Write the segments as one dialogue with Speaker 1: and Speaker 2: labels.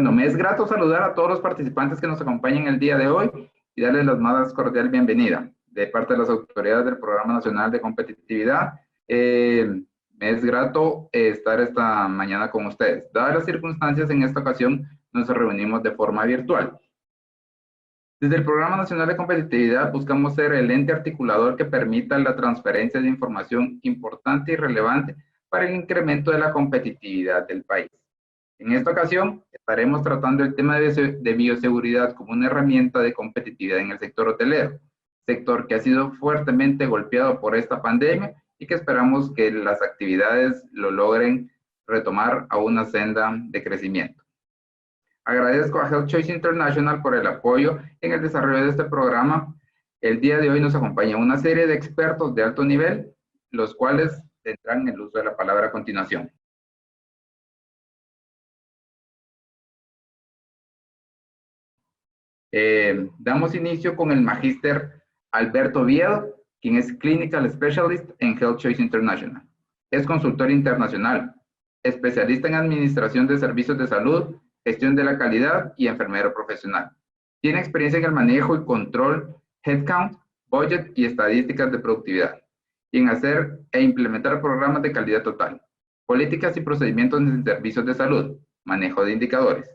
Speaker 1: Bueno, me es grato saludar a todos los participantes que nos acompañan el día de hoy y darles la más cordial bienvenida de parte de las autoridades del Programa Nacional de Competitividad. Me es grato estar esta mañana con ustedes. Dadas las circunstancias, en esta ocasión nos reunimos de forma virtual. Desde el Programa Nacional de Competitividad buscamos ser el ente articulador que permita la transferencia de información importante y relevante para el incremento de la competitividad del país. En esta ocasión estaremos tratando el tema de bioseguridad como una herramienta de competitividad en el sector hotelero, sector que ha sido fuertemente golpeado por esta pandemia y que esperamos que las actividades lo logren retomar a una senda de crecimiento. Agradezco a Health Choice International por el apoyo en el desarrollo de este programa. El día de hoy nos acompaña una serie de expertos de alto nivel, los cuales tendrán el uso de la palabra a continuación. Damos inicio con el magíster Alberto Viedo, quien es Clinical Specialist en Health Choice International. Es consultor internacional, especialista en administración de servicios de salud, gestión de la calidad y enfermero profesional. Tiene experiencia en el manejo y control, headcount, budget y estadísticas de productividad, y en hacer e implementar programas de calidad total, políticas y procedimientos en servicios de salud, manejo de indicadores,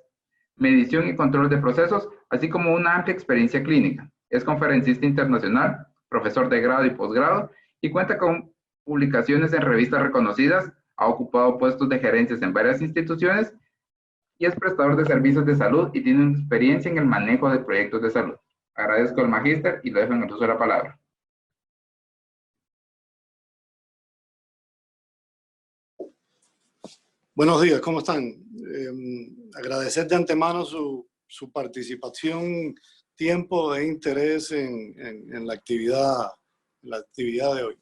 Speaker 1: medición y control de procesos, así como una amplia experiencia clínica. Es conferencista internacional, profesor de grado y posgrado, y cuenta con publicaciones en revistas reconocidas, ha ocupado puestos de gerencias en varias instituciones, y es prestador de servicios de salud y tiene una experiencia en el manejo de proyectos de salud. Agradezco al magíster y lo dejo en el uso de la palabra.
Speaker 2: Buenos días, ¿cómo están? Agradecer de antemano su participación, tiempo e interés en la actividad de hoy.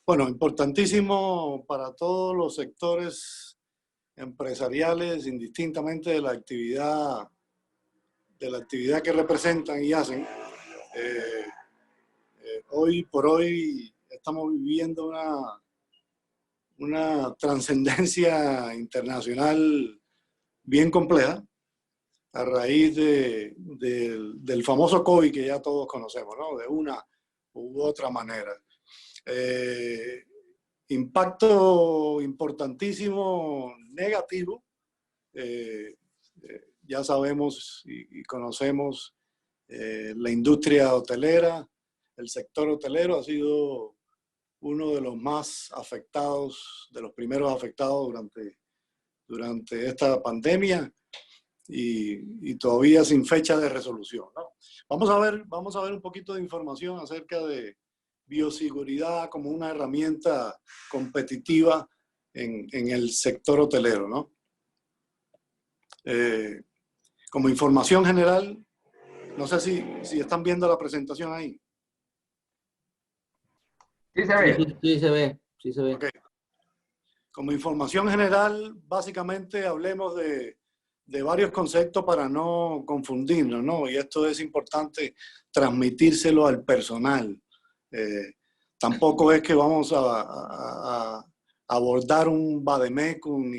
Speaker 2: Bueno, importantísimo para todos los sectores empresariales, indistintamente de la actividad que representan y hacen. Hoy por hoy estamos viviendo una trascendencia internacional bien compleja a raíz del famoso COVID que ya todos conocemos, ¿no? De una u otra manera. Impacto importantísimo negativo. Ya sabemos y conocemos la industria hotelera, el sector hotelero ha sido uno de los más afectados, de los primeros afectados durante esta pandemia y todavía sin fecha de resolución, ¿no? Vamos a ver un poquito de información acerca de bioseguridad como una herramienta competitiva en el sector hotelero, ¿no? Como información general, no sé si están viendo la presentación ahí.
Speaker 1: Sí se ve.
Speaker 3: Sí se ve, sí se ve.
Speaker 2: Okay. Como información general, básicamente hablemos de varios conceptos para no confundirnos, ¿no? Y esto es importante transmitírselo al personal. Tampoco es que vamos a abordar un vademecum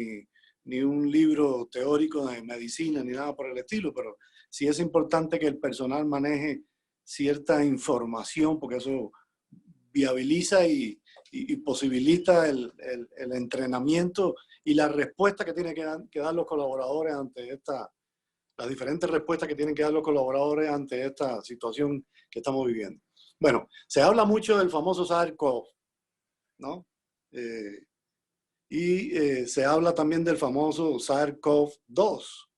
Speaker 2: ni un libro teórico de medicina ni nada por el estilo, pero sí es importante que el personal maneje cierta información porque eso viabiliza y posibilita el entrenamiento y la respuesta que tienen que dar los colaboradores ante las diferentes respuestas que tienen que dar los colaboradores ante esta situación que estamos viviendo. Bueno, se habla mucho del famoso SARS-CoV, ¿no? Se habla también del famoso SARS-CoV-2.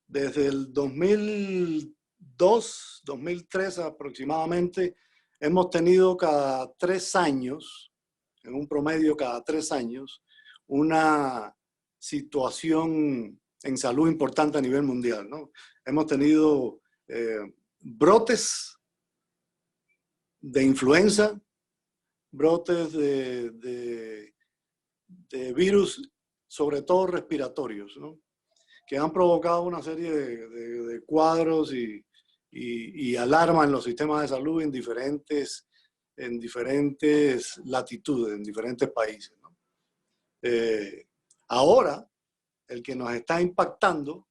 Speaker 2: Desde el 2002, 2003 aproximadamente, hemos tenido cada 3 años, en un promedio cada 3 años, una situación en salud importante a nivel mundial, ¿no? Hemos tenido brotes de influenza, brotes de virus, sobre todo respiratorios, ¿no? Que han provocado una serie de cuadros y alarma en los sistemas de salud en diferentes latitudes, en diferentes países, ¿no? Ahora, el que nos está impactando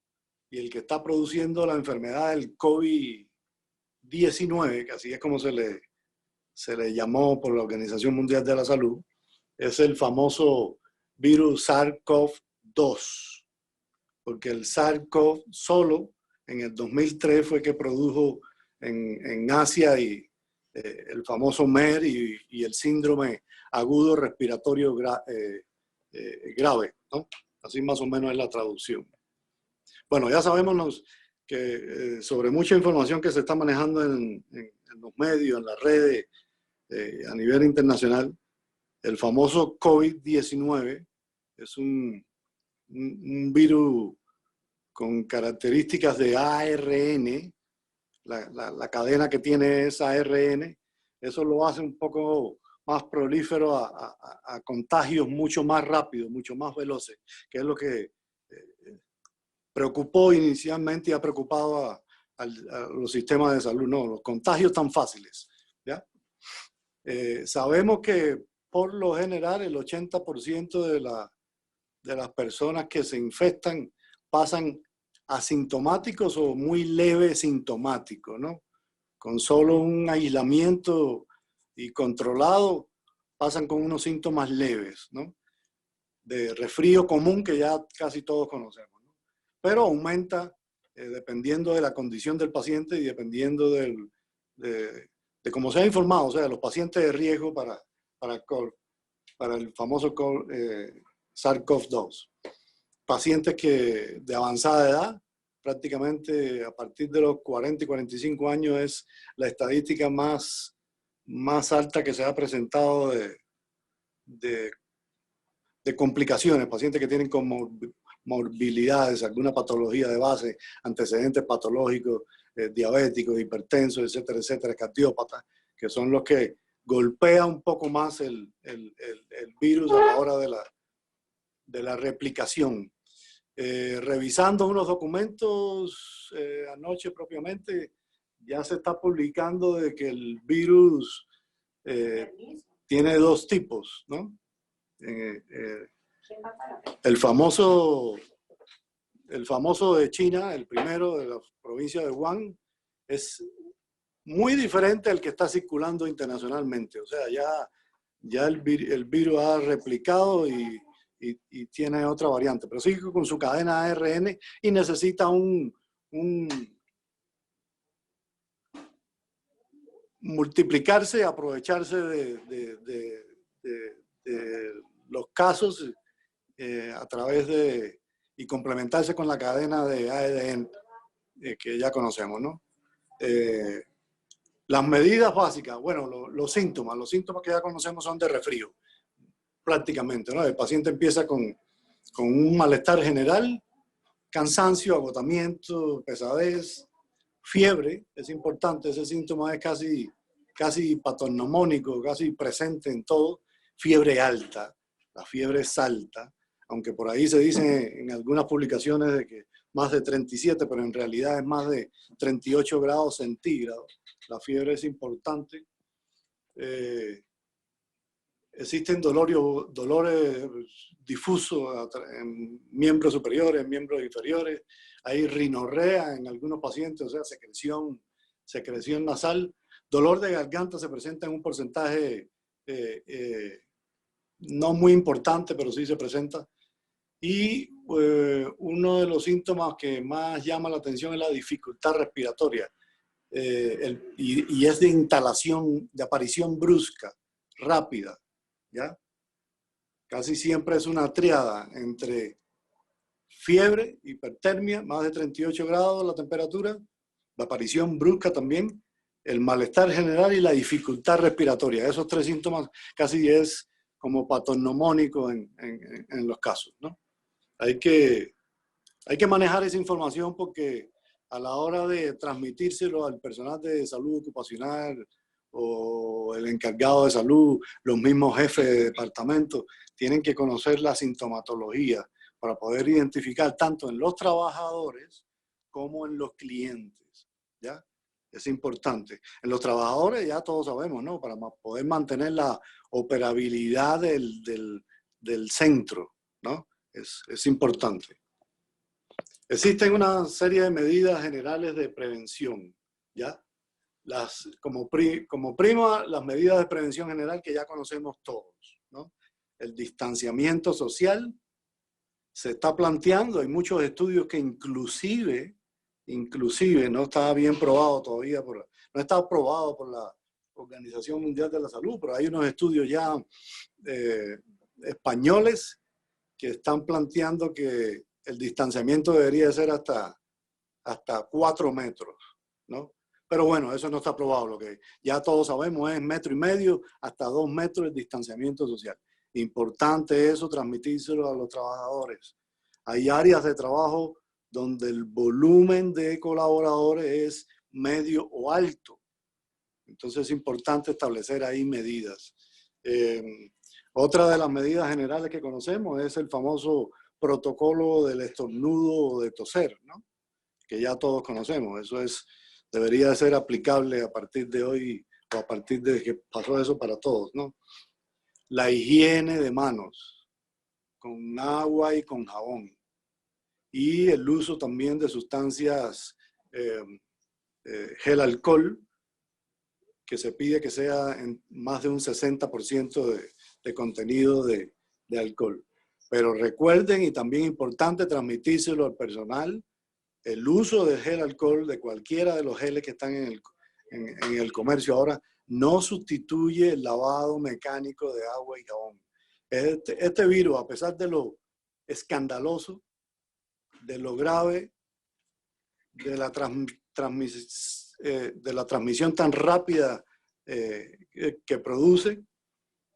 Speaker 2: y el que está produciendo la enfermedad del COVID-19, que así es como se le llamó por la Organización Mundial de la Salud, es el famoso virus SARS-CoV-2, porque el SARS-CoV solo en el 2003 fue que produjo en Asia el famoso MER y el síndrome agudo respiratorio grave, ¿no? Así más o menos es la traducción. Bueno, ya sabemos que sobre mucha información que se está manejando en los medios, en las redes, a nivel internacional, el famoso COVID-19 es un virus con características de ARN, la cadena que tiene es ARN, eso lo hace un poco más prolífero a contagios mucho más rápidos, mucho más veloces, que es lo que preocupó inicialmente y ha preocupado a los sistemas de salud, no, los contagios tan fáciles, ¿ya? Sabemos que por lo general el 80% de las personas que se infectan pasan asintomáticos o muy leve sintomáticos, ¿no? Con solo un aislamiento y controlado pasan con unos síntomas leves, ¿no? De resfrío común que ya casi todos conocemos, ¿no? Pero aumenta dependiendo de la condición del paciente y dependiendo de cómo se ha informado, o sea, los pacientes de riesgo para el famoso SARS-CoV-2. Pacientes de avanzada edad, prácticamente a partir de los 40 y 45 años es la estadística más alta que se ha presentado de complicaciones, pacientes que tienen comorbilidades, alguna patología de base, antecedentes patológicos, diabéticos, hipertensos, etcétera, etcétera, cardiópatas, que son los que golpea un poco más el virus a la hora de la replicación. Revisando unos documentos anoche propiamente, ya se está publicando de que el virus tiene dos tipos, ¿no? El famoso de China, el primero de la provincia de Wuhan, es muy diferente al que está circulando internacionalmente. O sea, ya el virus ha replicado y tiene otra variante, pero sigue con su cadena ARN y necesita multiplicarse, aprovecharse de los casos a través y complementarse con la cadena de ADN que ya conocemos, ¿no? Las medidas básicas, bueno, los síntomas que ya conocemos son de resfrío, prácticamente, ¿no? El paciente empieza con un malestar general, cansancio, agotamiento, pesadez, fiebre, es importante, ese síntoma es casi patognomónico, casi presente en todo, fiebre alta, la fiebre es alta, aunque por ahí se dice en algunas publicaciones de que más de 37, pero en realidad es más de 38 grados centígrados, la fiebre es importante. Existen dolores difusos en miembros superiores, en miembros inferiores. Hay rinorrea en algunos pacientes, o sea, secreción nasal. Dolor de garganta se presenta en un porcentaje no muy importante, pero sí se presenta. Y uno de los síntomas que más llama la atención es la dificultad respiratoria. Y es de inhalación, de aparición brusca, rápida. ¿Ya? Casi siempre es una tríada entre fiebre, hipertermia, más de 38 grados la temperatura, la aparición brusca también, el malestar general y la dificultad respiratoria. Esos tres síntomas casi es como patognomónico en los casos, ¿no? Hay que manejar esa información porque a la hora de transmitírselo al personal de salud ocupacional o el encargado de salud, los mismos jefes de departamento, tienen que conocer la sintomatología para poder identificar tanto en los trabajadores como en los clientes, ¿ya? Es importante. En los trabajadores ya todos sabemos, ¿no? Para poder mantener la operabilidad del centro, ¿no? Es importante. Existen una serie de medidas generales de prevención, ¿ya? Como prima, las medidas de prevención general que ya conocemos todos, ¿no? El distanciamiento social se está planteando, hay muchos estudios que inclusive no está bien probado todavía, no está aprobado por la Organización Mundial de la Salud, pero hay unos estudios ya españoles que están planteando que el distanciamiento debería ser hasta 4 metros, ¿no? Pero bueno, eso no está aprobado. Lo que ya todos sabemos es 1,5 metros hasta 2 metros de distanciamiento social. Importante eso, transmitírselo a los trabajadores. Hay áreas de trabajo donde el volumen de colaboradores es medio o alto. Entonces es importante establecer ahí medidas. Otra de las medidas generales que conocemos es el famoso protocolo del estornudo o de toser, ¿no? Que ya todos conocemos. Eso debería de ser aplicable a partir de hoy o a partir de que pasó eso para todos, ¿no? La higiene de manos con agua y con jabón. Y el uso también de sustancias gel alcohol, que se pide que sea en más de un 60% de contenido de alcohol. Pero recuerden, y también importante transmitírselo al personal, el uso de gel alcohol, de cualquiera de los geles que están en el comercio ahora, no sustituye el lavado mecánico de agua y jabón. Este virus, a pesar de lo escandaloso, de lo grave, de la transmisión tan rápida que produce,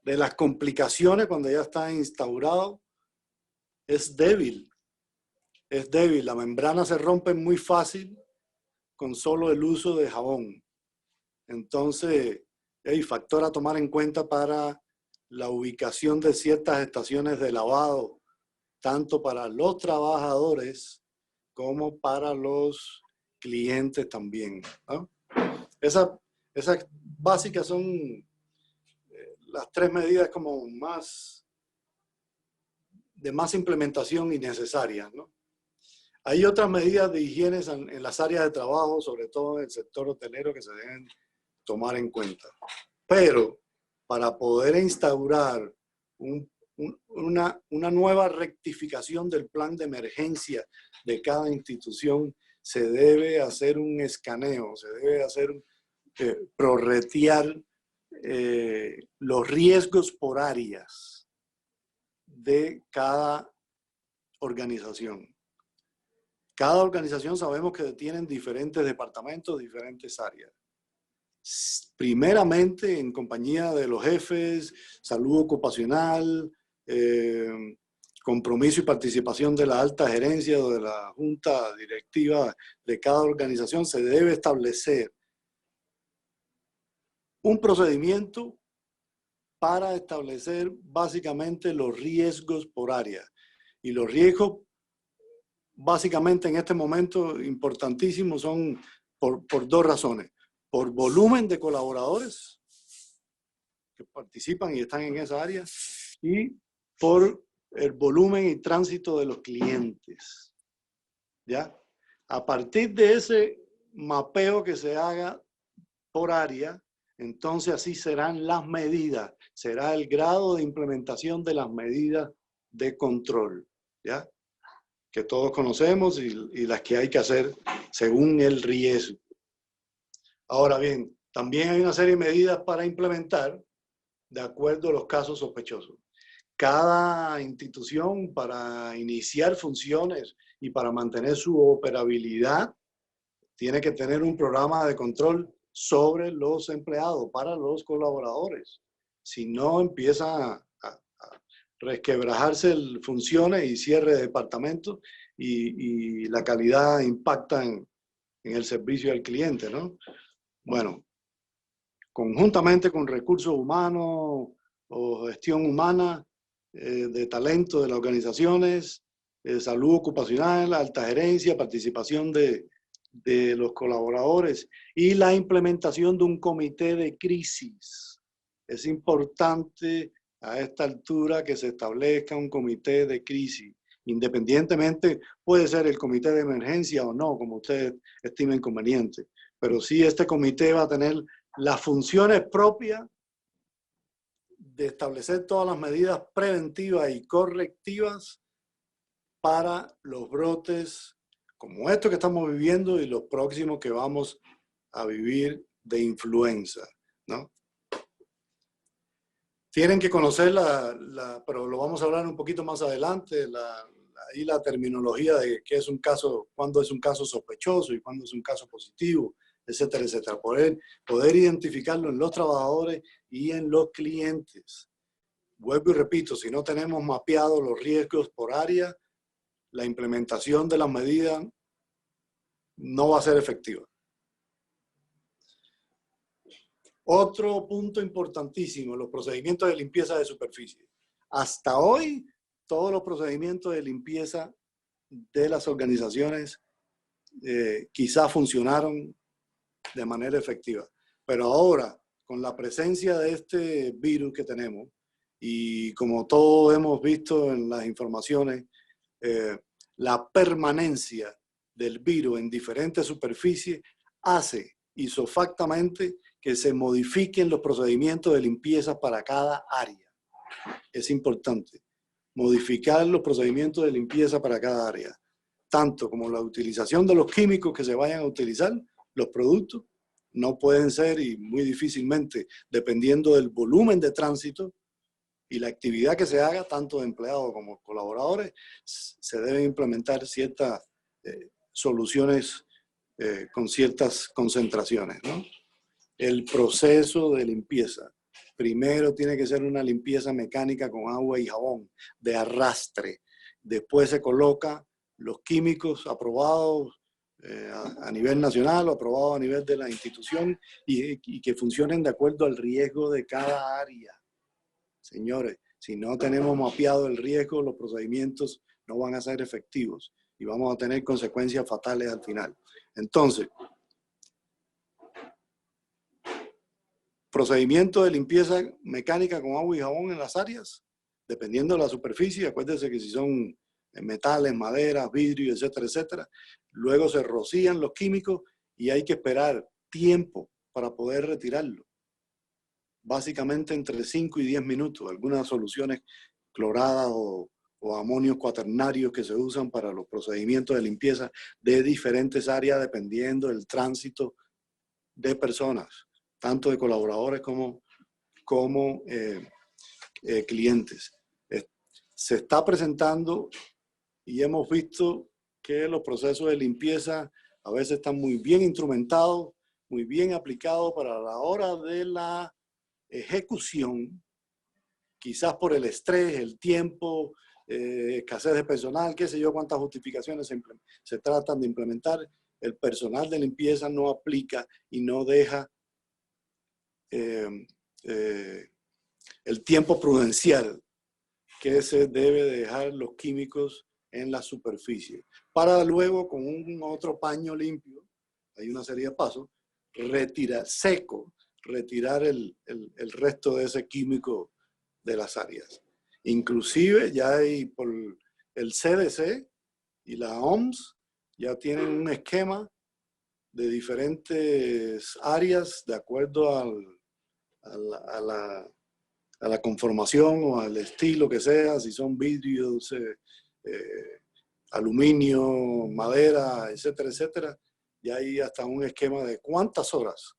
Speaker 2: de las complicaciones cuando ya está instaurado, es débil. Es débil. La membrana se rompe muy fácil con solo el uso de jabón. Entonces, hay factor a tomar en cuenta para la ubicación de ciertas estaciones de lavado, tanto para los trabajadores como para los clientes también, ¿no? Esas básicas son las 3 medidas como de más implementación y necesarias, ¿no? Hay otras medidas de higiene en las áreas de trabajo, sobre todo en el sector hotelero, que se deben tomar en cuenta. Pero para poder instaurar una nueva rectificación del plan de emergencia de cada institución, se debe hacer un escaneo, se debe hacer prorratear los riesgos por áreas de cada organización. Cada organización sabemos que tienen diferentes departamentos, diferentes áreas. Primeramente en compañía de los jefes, salud ocupacional, compromiso y participación de la alta gerencia o de la junta directiva de cada organización, se debe establecer un procedimiento para establecer básicamente los riesgos por área. Y los riesgos básicamente en este momento importantísimos son por 2 razones. Por volumen de colaboradores que participan y están en esa área y por el volumen y tránsito de los clientes. ¿Ya? A partir de ese mapeo que se haga por área, entonces así serán las medidas, será el grado de implementación de las medidas de control, ¿ya? Que todos conocemos y las que hay que hacer según el riesgo. Ahora bien, también hay una serie de medidas para implementar de acuerdo a los casos sospechosos. Cada institución, para iniciar funciones y para mantener su operabilidad, tiene que tener un programa de control sobre los empleados, para los colaboradores. Si no, empieza a resquebrajarse funciones y cierre de departamentos y la calidad impacta en el servicio al cliente, ¿no? Bueno, conjuntamente con recursos humanos o gestión humana, de talento de las organizaciones, salud ocupacional, alta gerencia, participación de los colaboradores y la implementación de un comité de crisis. Es importante a esta altura que se establezca un comité de crisis Independientemente, puede ser el comité de emergencia o no, como usted estime conveniente, pero sí este comité va a tener las funciones propias de establecer todas las medidas preventivas y correctivas para los brotes como estos que estamos viviendo y los próximos que vamos a vivir de influenza, ¿no? Tienen que conocer pero lo vamos a hablar un poquito más adelante, ahí la terminología de qué es un caso, cuándo es un caso sospechoso y cuándo es un caso positivo, etcétera, etcétera. Poder identificarlo en los trabajadores y en los clientes. Vuelvo y repito, si no tenemos mapeados los riesgos por área, la implementación de las medidas no va a ser efectiva. Otro punto importantísimo, los procedimientos de limpieza de superficie. Hasta hoy, todos los procedimientos de limpieza de las organizaciones quizás funcionaron de manera efectiva. Pero ahora, con la presencia de este virus que tenemos, y como todos hemos visto en las informaciones, la permanencia del virus en diferentes superficies hace isofactamente que se modifiquen los procedimientos de limpieza para cada área. Es importante modificar los procedimientos de limpieza para cada área, tanto como la utilización de los químicos que se vayan a utilizar, los productos no pueden ser, y muy difícilmente, dependiendo del volumen de tránsito y la actividad que se haga, tanto de empleados como colaboradores, se deben implementar ciertas soluciones con ciertas concentraciones, ¿no? El proceso de limpieza. Primero tiene que ser una limpieza mecánica con agua y jabón, de arrastre. Después se coloca los químicos aprobados a nivel nacional o aprobados a nivel de la institución y que funcionen de acuerdo al riesgo de cada área. Señores, si no tenemos mapeado el riesgo, los procedimientos no van a ser efectivos y vamos a tener consecuencias fatales al final. Entonces, procedimiento de limpieza mecánica con agua y jabón en las áreas, dependiendo de la superficie. Acuérdense que si son metales, maderas, vidrio, etcétera, etcétera. Luego se rocían los químicos y hay que esperar tiempo para poder retirarlo. Básicamente entre 5 y 10 minutos. Algunas soluciones cloradas o amonios cuaternarios que se usan para los procedimientos de limpieza de diferentes áreas dependiendo del tránsito de personas, tanto de colaboradores como clientes. Se está presentando y hemos visto que los procesos de limpieza a veces están muy bien instrumentados, muy bien aplicados para la hora de la ejecución, quizás por el estrés, el tiempo, escasez de personal, qué sé yo, cuántas justificaciones se tratan de implementar. El personal de limpieza no aplica y no deja el tiempo prudencial que se debe dejar los químicos en la superficie, para luego con un otro paño limpio, hay una serie de pasos, retirar el resto de ese químico de las áreas. Inclusive ya hay por el CDC y la OMS ya tienen un esquema de diferentes áreas de acuerdo a la conformación o al estilo que sea, si son vidrios, aluminio, madera, etcétera, etcétera. Y hay hasta un esquema de cuántas horas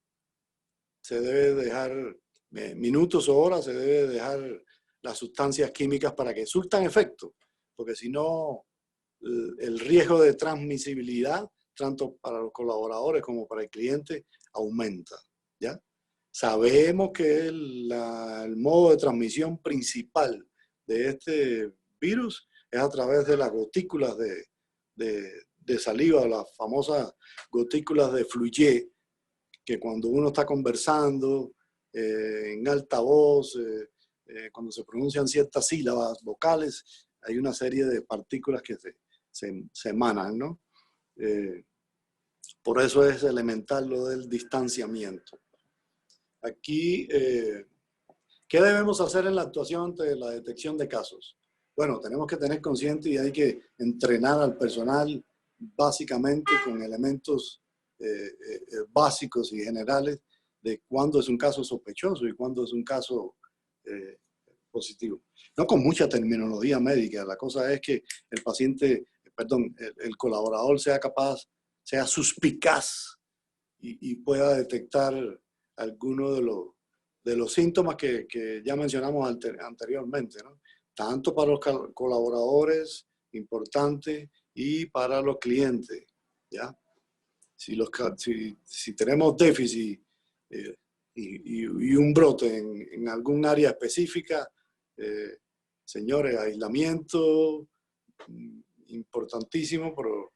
Speaker 2: se debe dejar, minutos o horas se debe dejar las sustancias químicas para que surtan efecto, porque si no, el riesgo de transmisibilidad, tanto para los colaboradores como para el cliente, aumenta, ¿ya? Sabemos que el modo de transmisión principal de este virus es a través de las gotículas de saliva, las famosas gotículas de Fluye, que cuando uno está conversando en alta voz, cuando se pronuncian ciertas sílabas vocales, hay una serie de partículas que se emanan, ¿no? Por eso es elemental lo del distanciamiento. Aquí, ¿qué debemos hacer en la actuación ante la detección de casos? bueno, tenemos que tener consciente y hay que entrenar al personal básicamente con elementos básicos y generales de cuándo es un caso sospechoso y cuándo es un caso positivo. No con mucha terminología médica, la cosa es que el paciente, perdón, el colaborador sea capaz, sea suspicaz y pueda detectar alguno de los síntomas que ya mencionamos anteriormente, ¿no? Tanto para los colaboradores, importante, y para los clientes, ¿ya? Si tenemos déficit y un brote en algún área específica, señores, aislamiento, importantísimo, pero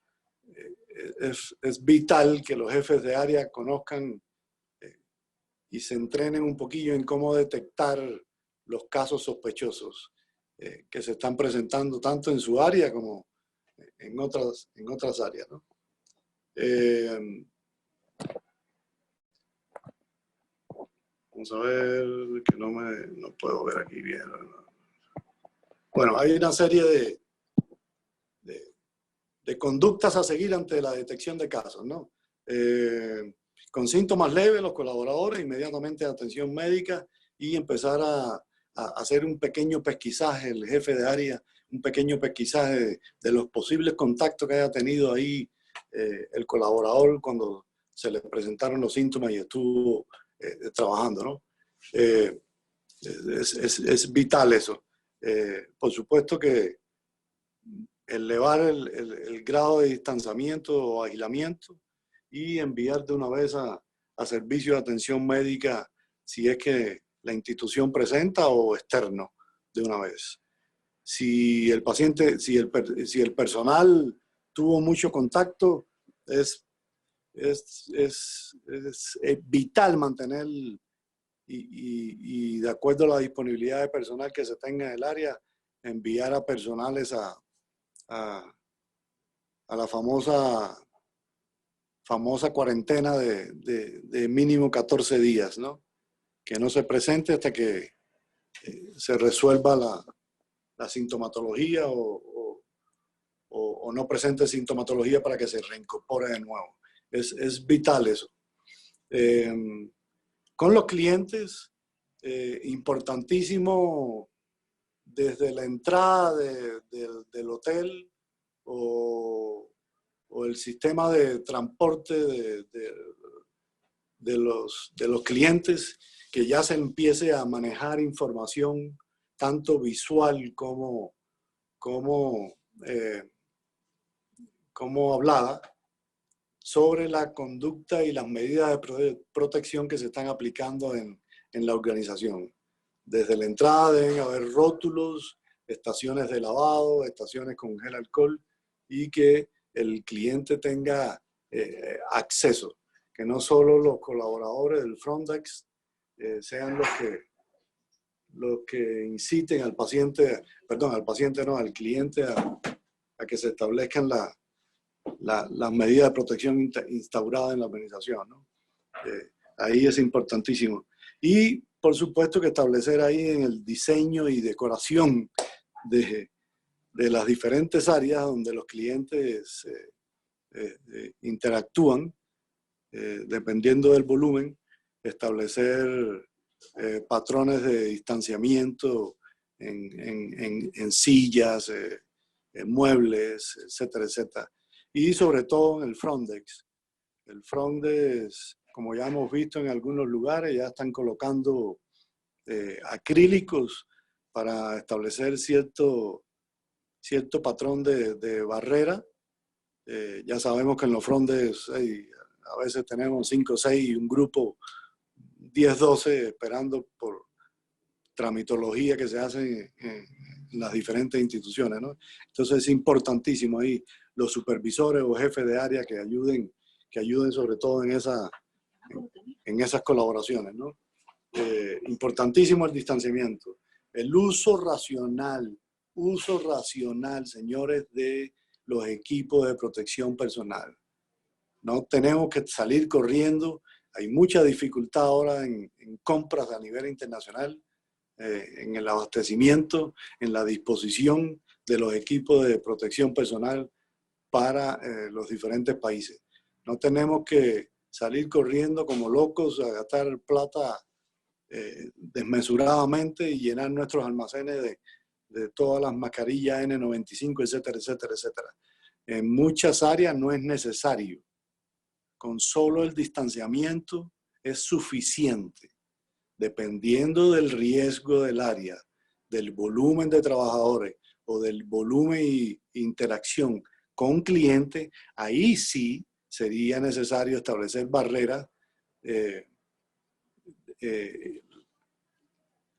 Speaker 2: es vital que los jefes de área conozcan y se entrenen un poquillo en cómo detectar los casos sospechosos que se están presentando tanto en su área como en otras áreas, ¿no? Vamos a ver, que no puedo ver aquí bien. Bueno, hay una serie de conductas a seguir ante la detección de casos, ¿no? Con síntomas leves, los colaboradores inmediatamente atención médica y empezar a hacer un pequeño pesquisaje, el jefe de área, un pequeño pesquisaje de los posibles contactos que haya tenido ahí el colaborador cuando se le presentaron los síntomas y estuvo trabajando, ¿no? Es vital eso. Por supuesto que elevar el grado de distanciamiento o aislamiento y enviar de una vez a servicio de atención médica si es que la institución presenta o externo de una vez. Si el paciente, si el personal tuvo mucho contacto, es vital mantener y de acuerdo a la disponibilidad de personal que se tenga en el área, enviar a personales a la famosa cuarentena de mínimo 14 días, ¿no? Que no se presente hasta que se resuelva la sintomatología o no presente sintomatología para que se reincorpore de nuevo. Es vital eso. Con los clientes, importantísimo desde la entrada del hotel o el sistema de transporte de los clientes, que ya se empiece a manejar información tanto visual como hablada sobre la conducta y las medidas de protección que se están aplicando en la organización. Desde la entrada deben haber rótulos, estaciones de lavado, estaciones con gel alcohol y que el cliente tenga acceso, que no solo los colaboradores del front desk sean los que inciten al paciente, perdón, al cliente a que se establezcan las medidas de protección instauradas en la organización, ¿no? Ahí es importantísimo. Y, por supuesto, que establecer ahí en el diseño y decoración de las diferentes áreas donde los clientes interactúan, dependiendo del volumen, establecer patrones de distanciamiento en sillas, en muebles, etcétera, etcétera. Y sobre todo en el front desk. El front desk, como ya hemos visto en algunos lugares, ya están colocando acrílicos para establecer cierto patrón de barrera. Ya sabemos que en los front desk a veces tenemos 5 o 6 y un grupo 10, 12 esperando por tramitología que se hace en las diferentes instituciones, ¿no? Entonces es importantísimo ahí los supervisores o jefes de área que ayuden sobre todo en esas colaboraciones, ¿no? Importantísimo el distanciamiento. El uso racional, señores, de los equipos de protección personal. No tenemos que salir corriendo. Hay mucha dificultad ahora en compras a nivel internacional. en el abastecimiento, en la disposición de los equipos de protección personal para los diferentes países. No tenemos que salir corriendo como locos a gastar plata desmesuradamente y llenar nuestros almacenes de todas las mascarillas N95, etcétera, etcétera, etcétera. En muchas áreas no es necesario. Con solo el distanciamiento es suficiente. Dependiendo del riesgo del área, del volumen de trabajadores o del volumen e interacción con clientes, ahí sí sería necesario establecer barreras,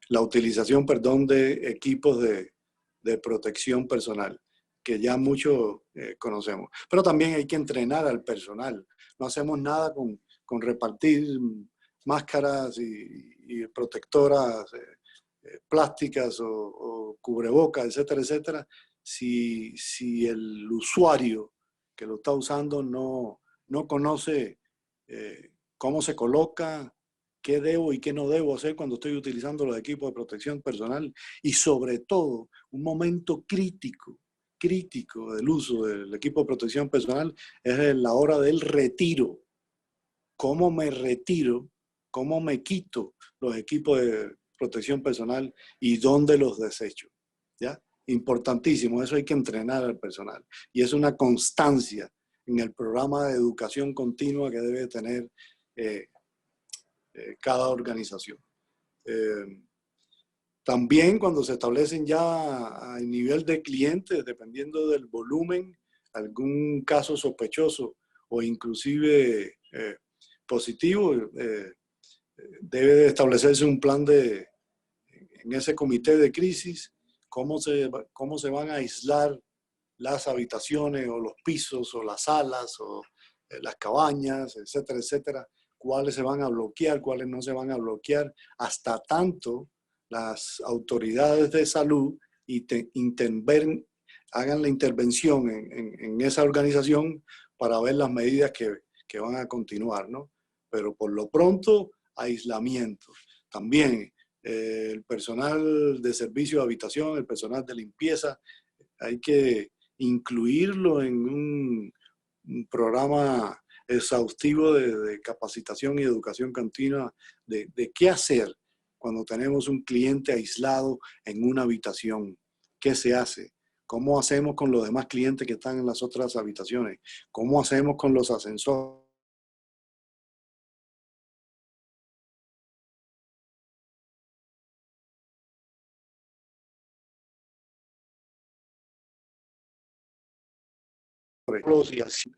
Speaker 2: la utilización, perdón, de equipos de protección personal, que ya muchos conocemos. Pero también hay que entrenar al personal. No hacemos nada con repartir máscaras y protectoras plásticas o cubrebocas, etcétera, etcétera, si el usuario que lo está usando no conoce cómo se coloca, qué debo y qué no debo hacer cuando estoy utilizando los equipos de protección personal, y sobre todo un momento crítico del uso del equipo de protección personal es la hora del retiro. ¿Cómo me retiro? ¿Cómo me quito los equipos de protección personal y dónde los desecho? ¿Ya? Importantísimo, eso hay que entrenar al personal. Y es una constancia en el programa de educación continua que debe tener cada organización. También cuando se establecen ya a nivel de clientes, dependiendo del volumen, algún caso sospechoso o inclusive positivo, debe de establecerse un plan en ese comité de crisis, cómo se van a aislar las habitaciones o los pisos o las salas o las cabañas, etcétera, etcétera, cuáles se van a bloquear, cuáles no se van a bloquear, hasta tanto las autoridades de salud hagan la intervención en esa organización para ver las medidas que van a continuar, ¿no? Pero por lo pronto, aislamiento. También el personal de servicio de habitación, el personal de limpieza, hay que incluirlo en un programa exhaustivo de capacitación y educación continua de qué hacer cuando tenemos un cliente aislado en una habitación. ¿Qué se hace? ¿Cómo hacemos con los demás clientes que están en las otras habitaciones? ¿Cómo hacemos con los ascensores? Y así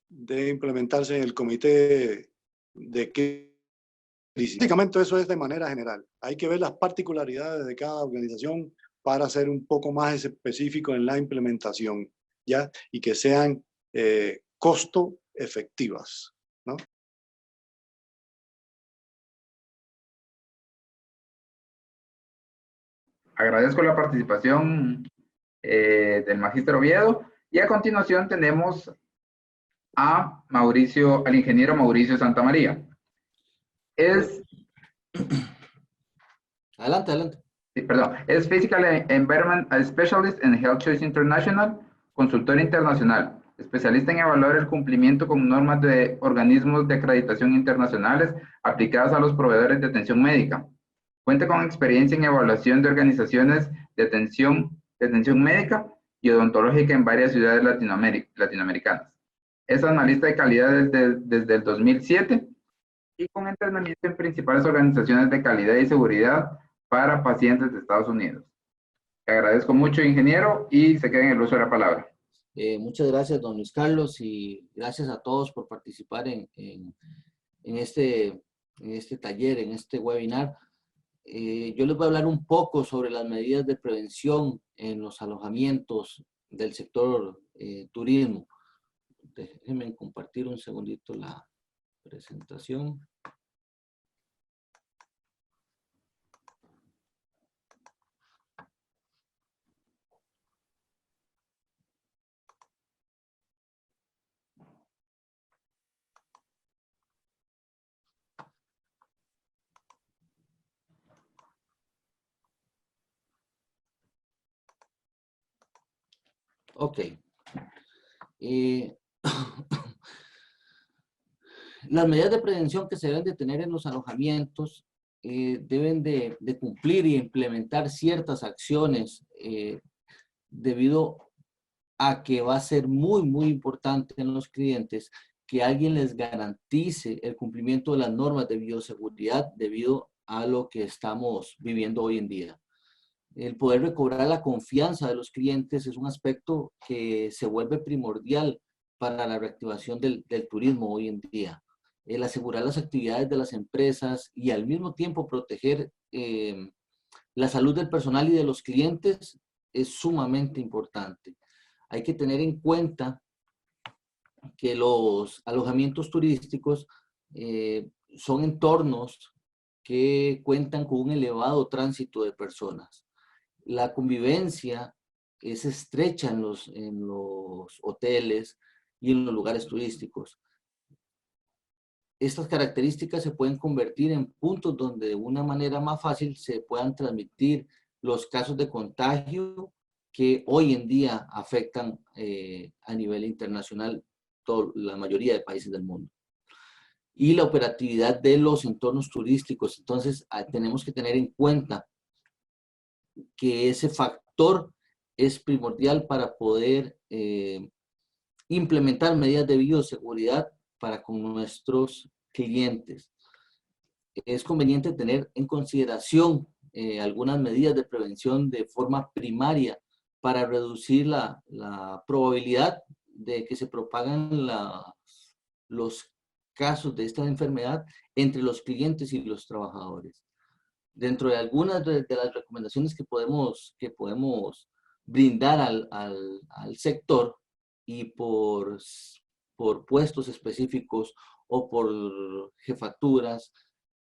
Speaker 2: de implementarse en el comité de crisis. Básicamente eso es de manera general. Hay que ver las particularidades de cada organización para ser un poco más específico en la implementación, ¿ya? Y que sean costo efectivas, ¿no?
Speaker 1: Agradezco la participación del magíster Oviedo y a continuación tenemos al ingeniero Mauricio Santamaría.
Speaker 3: Adelante, adelante.
Speaker 1: Sí, perdón, es Physical Environment Specialist en Health Choice International, consultor internacional, especialista en evaluar el cumplimiento con normas de organismos de acreditación internacionales aplicadas a los proveedores de atención médica. Cuenta con experiencia en evaluación de organizaciones de atención médica y odontológica en varias ciudades latinoamericanas. Es analista de calidad desde el 2007 y con entrenamiento en principales organizaciones de calidad y seguridad para pacientes de Estados Unidos. Te agradezco mucho, ingeniero, y se queda en el uso de la palabra.
Speaker 3: Muchas gracias, don Luis Carlos, y gracias a todos por participar en este taller, en este webinar. Yo les voy a hablar un poco sobre las medidas de prevención en los alojamientos del sector turismo. Déjenme compartir un segundito la presentación. Ok. Las medidas de prevención que se deben de tener en los alojamientos deben de cumplir y implementar ciertas acciones debido a que va a ser muy, muy importante en los clientes que alguien les garantice el cumplimiento de las normas de bioseguridad debido a lo que estamos viviendo hoy en día. El poder recobrar la confianza de los clientes es un aspecto que se vuelve primordial para la reactivación del turismo hoy en día. El asegurar las actividades de las empresas y al mismo tiempo proteger la salud del personal y de los clientes es sumamente importante. Hay que tener en cuenta que los alojamientos turísticos son entornos que cuentan con un elevado tránsito de personas. La convivencia es estrecha en los hoteles y en los lugares turísticos. Estas características se pueden convertir en puntos donde de una manera más fácil se puedan transmitir los casos de contagio que hoy en día afectan a nivel internacional la mayoría de países del mundo. Y la operatividad de los entornos turísticos. Entonces, tenemos que tener en cuenta que ese factor es primordial para poder implementar medidas de bioseguridad para con nuestros clientes. Es conveniente tener en consideración algunas medidas de prevención de forma primaria para reducir la probabilidad de que se propagan los casos de esta enfermedad entre los clientes y los trabajadores. Dentro de algunas de las recomendaciones que podemos brindar al sector y por puestos específicos o por jefaturas,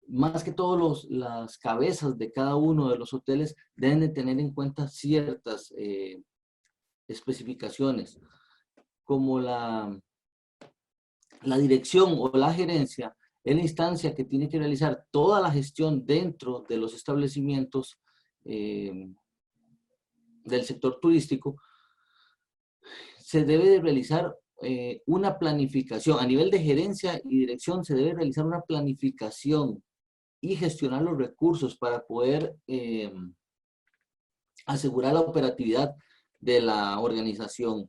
Speaker 3: más que todo las cabezas de cada uno de los hoteles deben de tener en cuenta ciertas especificaciones, como la dirección o la gerencia es la instancia que tiene que realizar toda la gestión dentro de los establecimientos del sector turístico. Se debe de realizar una planificación. A nivel de gerencia y dirección se debe realizar una planificación y gestionar los recursos para poder asegurar la operatividad de la organización.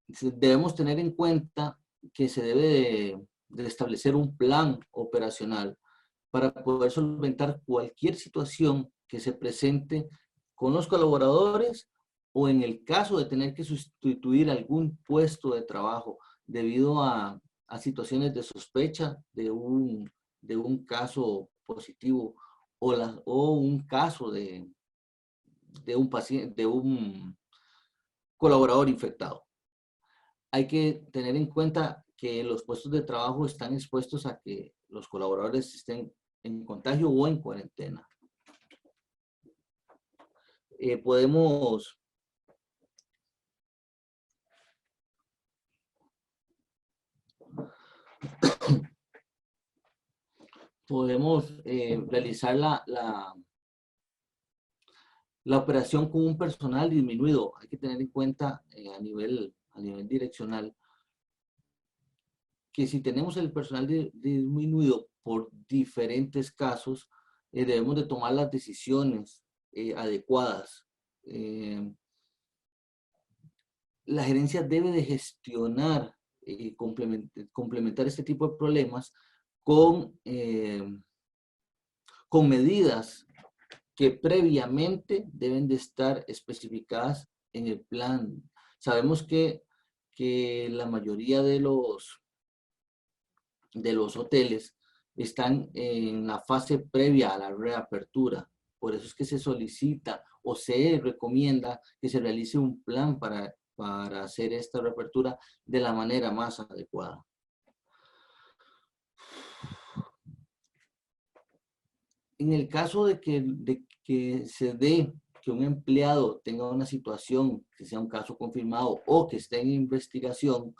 Speaker 3: Debemos tener en cuenta que se debe de establecer un plan operacional para poder solventar cualquier situación que se presente con los colaboradores o en el caso de tener que sustituir algún puesto de trabajo debido a situaciones de sospecha de un caso positivo o un caso de un paciente, de un colaborador infectado. Hay que tener en cuenta que los puestos de trabajo están expuestos a que los colaboradores estén en contagio o en cuarentena. Podemos realizar la operación con un personal disminuido. Hay que tener en cuenta a nivel direccional que si tenemos el personal disminuido por diferentes casos, debemos de tomar las decisiones adecuadas. La gerencia debe de gestionar y complementar este tipo de problemas con medidas que previamente deben de estar especificadas en el plan. Sabemos que la mayoría de los hoteles están en la fase previa a la reapertura. Por eso es que se solicita o se recomienda que se realice un plan para hacer esta reapertura de la manera más adecuada. En el caso de que se dé que un empleado tenga una situación, que sea un caso confirmado o que esté en investigación,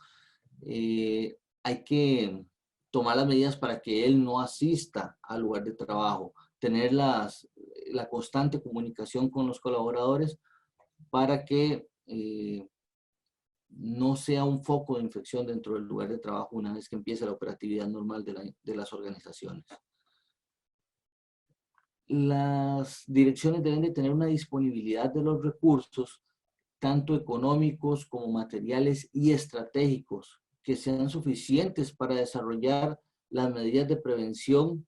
Speaker 3: hay que tomar las medidas para que él no asista al lugar de trabajo, tener la constante comunicación con los colaboradores para que no sea un foco de infección dentro del lugar de trabajo una vez que empiece la operatividad normal de las organizaciones. Las direcciones deben de tener una disponibilidad de los recursos, tanto económicos como materiales y estratégicos, que sean suficientes para desarrollar las medidas de prevención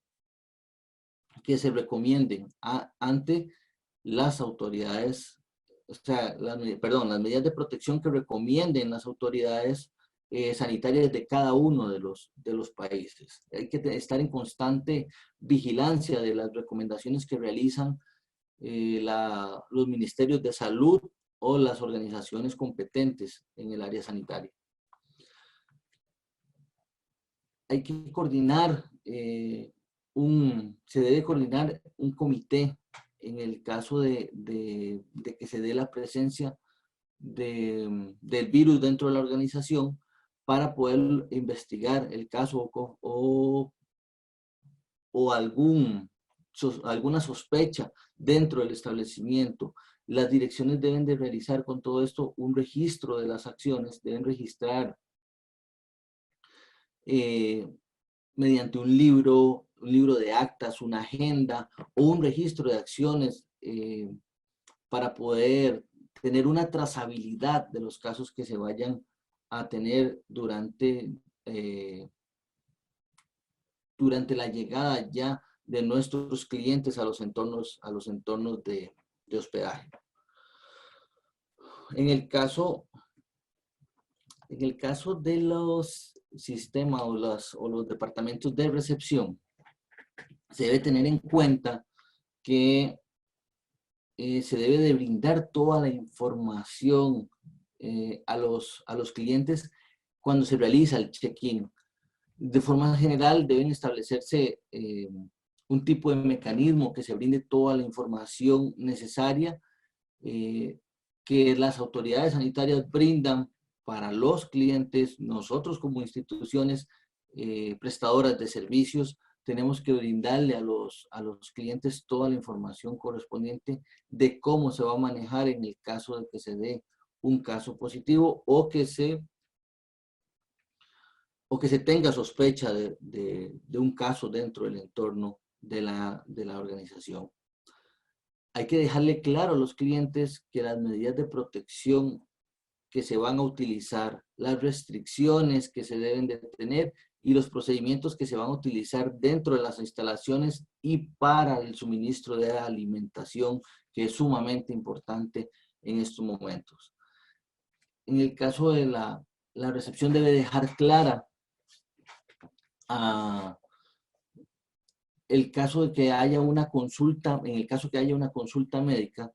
Speaker 3: que se recomienden ante las autoridades, o sea, las medidas de protección que recomienden las autoridades sanitarias de cada uno de los países. Hay que estar en constante vigilancia de las recomendaciones que realizan los ministerios de salud o las organizaciones competentes en el área sanitaria. Hay que coordinar, se debe coordinar un comité en el caso de que se dé la presencia del virus dentro de la organización para poder investigar el caso o alguna sospecha dentro del establecimiento. Las direcciones deben de realizar con todo esto un registro de las acciones, deben registrar mediante un libro de actas, una agenda o un registro de acciones para poder tener una trazabilidad de los casos que se vayan a tener durante la llegada ya de nuestros clientes a los entornos de hospedaje. En el caso de los sistemas o los departamentos de recepción, se debe tener en cuenta que se debe de brindar toda la información a los clientes cuando se realiza el check-in. De forma general deben establecerse un tipo de mecanismo que se brinde toda la información necesaria que las autoridades sanitarias brindan para los clientes. Nosotros como instituciones prestadoras de servicios tenemos que brindarle a los clientes toda la información correspondiente de cómo se va a manejar en el caso de que se dé un caso positivo o que se tenga sospecha de un caso dentro del entorno de la organización. Hay que dejarle claro a los clientes que las medidas de protección que se van a utilizar, las restricciones que se deben de tener y los procedimientos que se van a utilizar dentro de las instalaciones y para el suministro de alimentación, que es sumamente importante en estos momentos. En el caso de la recepción debe dejar clara el caso de que haya una consulta, en el caso que haya una consulta médica,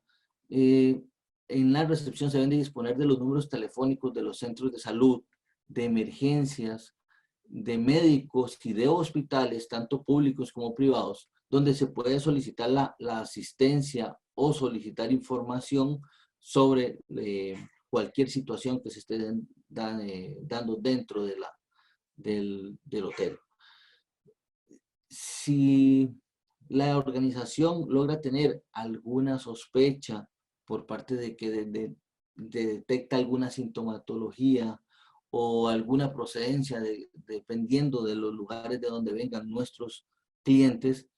Speaker 3: en la recepción se deben de disponer de los números telefónicos de los centros de salud, de emergencias, de médicos y de hospitales, tanto públicos como privados, donde se puede solicitar la asistencia o solicitar información sobre cualquier situación que se esté dando dentro del hotel. Si la organización logra tener alguna sospecha por parte de que detecta alguna sintomatología o alguna procedencia, dependiendo de los lugares de donde vengan nuestros clientes,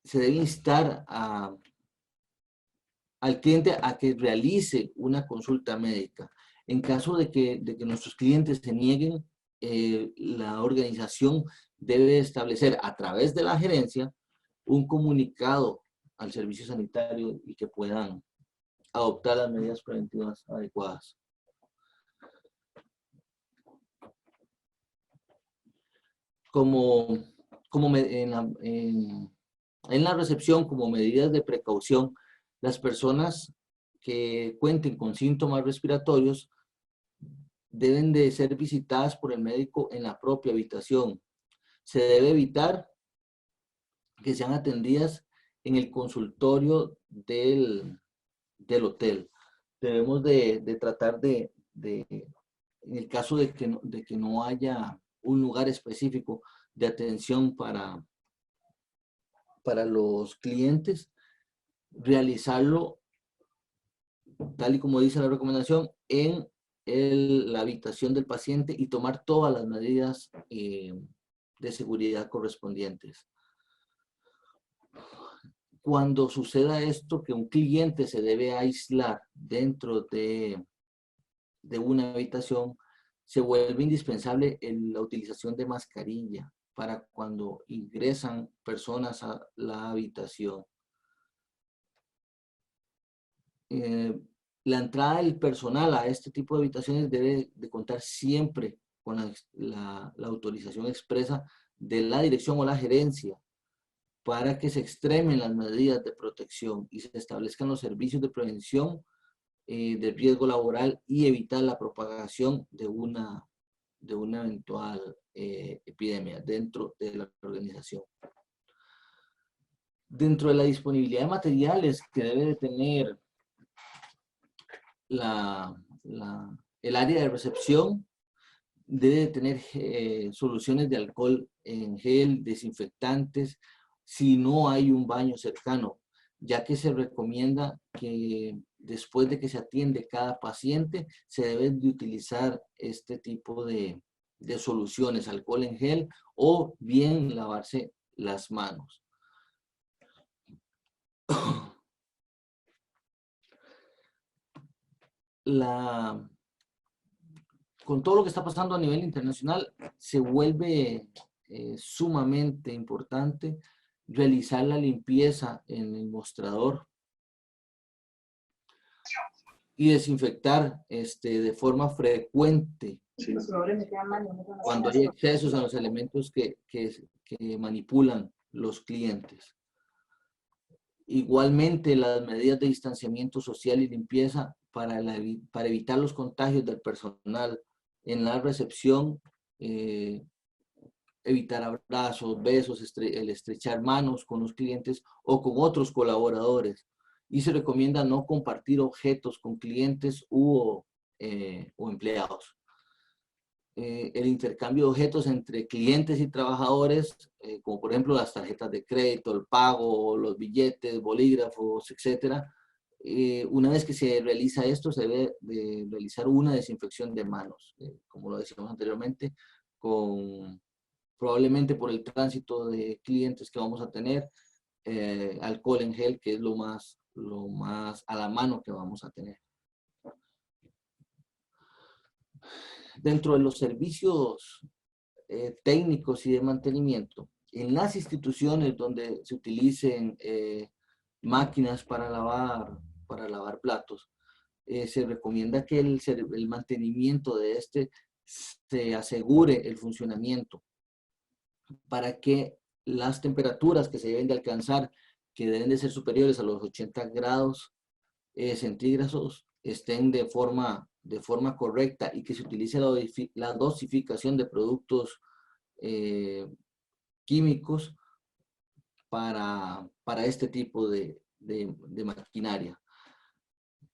Speaker 3: se debe instar al cliente a que realice una consulta médica. En caso de que nuestros clientes se nieguen, la organización debe establecer a través de la gerencia un comunicado al servicio sanitario y que puedan adoptar las medidas preventivas adecuadas. En la recepción, como medidas de precaución, las personas que cuenten con síntomas respiratorios deben de ser visitadas por el médico en la propia habitación. Se debe evitar que sean atendidas en el consultorio del hotel. Debemos de tratar en el caso de que no haya un lugar específico de atención para los clientes, realizarlo tal y como dice la recomendación, en la habitación del paciente y tomar todas las medidas de seguridad correspondientes. Cuando suceda esto, que un cliente se debe aislar dentro de una habitación, se vuelve indispensable la utilización de mascarilla para cuando ingresan personas a la habitación. La entrada del personal a este tipo de habitaciones debe de contar siempre con la autorización expresa de la dirección o la gerencia para que se extremen las medidas de protección y se establezcan los servicios de prevención de riesgo laboral y evitar la propagación de una eventual epidemia dentro de la organización. Dentro de la disponibilidad de materiales que debe de tener el área de recepción, debe de tener soluciones de alcohol en gel, desinfectantes, si no hay un baño cercano, ya que se recomienda que después de que se atiende cada paciente, se deben de utilizar este tipo de soluciones, alcohol en gel, o bien lavarse las manos. Con todo lo que está pasando a nivel internacional, se vuelve sumamente importante realizar la limpieza en el mostrador y desinfectar de forma frecuente cuando hay excesos a los elementos que manipulan los clientes. Igualmente, las medidas de distanciamiento social y limpieza para evitar los contagios del personal en la recepción, evitar abrazos, besos, el estrechar manos con los clientes o con otros colaboradores. Y se recomienda no compartir objetos con clientes o empleados. El intercambio de objetos entre clientes y trabajadores, como por ejemplo las tarjetas de crédito, el pago, los billetes, bolígrafos, etc. Una vez que se realiza esto, se debe de realizar una desinfección de manos, como lo decíamos anteriormente, probablemente por el tránsito de clientes que vamos a tener, alcohol en gel, que es lo más a la mano que vamos a tener. Dentro de los servicios técnicos y de mantenimiento, en las instituciones donde se utilicen máquinas para lavar platos, se recomienda que el mantenimiento de se asegure el funcionamiento para que las temperaturas que se deben de alcanzar, que deben de ser superiores a los 80 grados centígrados, estén de forma correcta y que se utilice la dosificación de productos químicos para este tipo de maquinaria.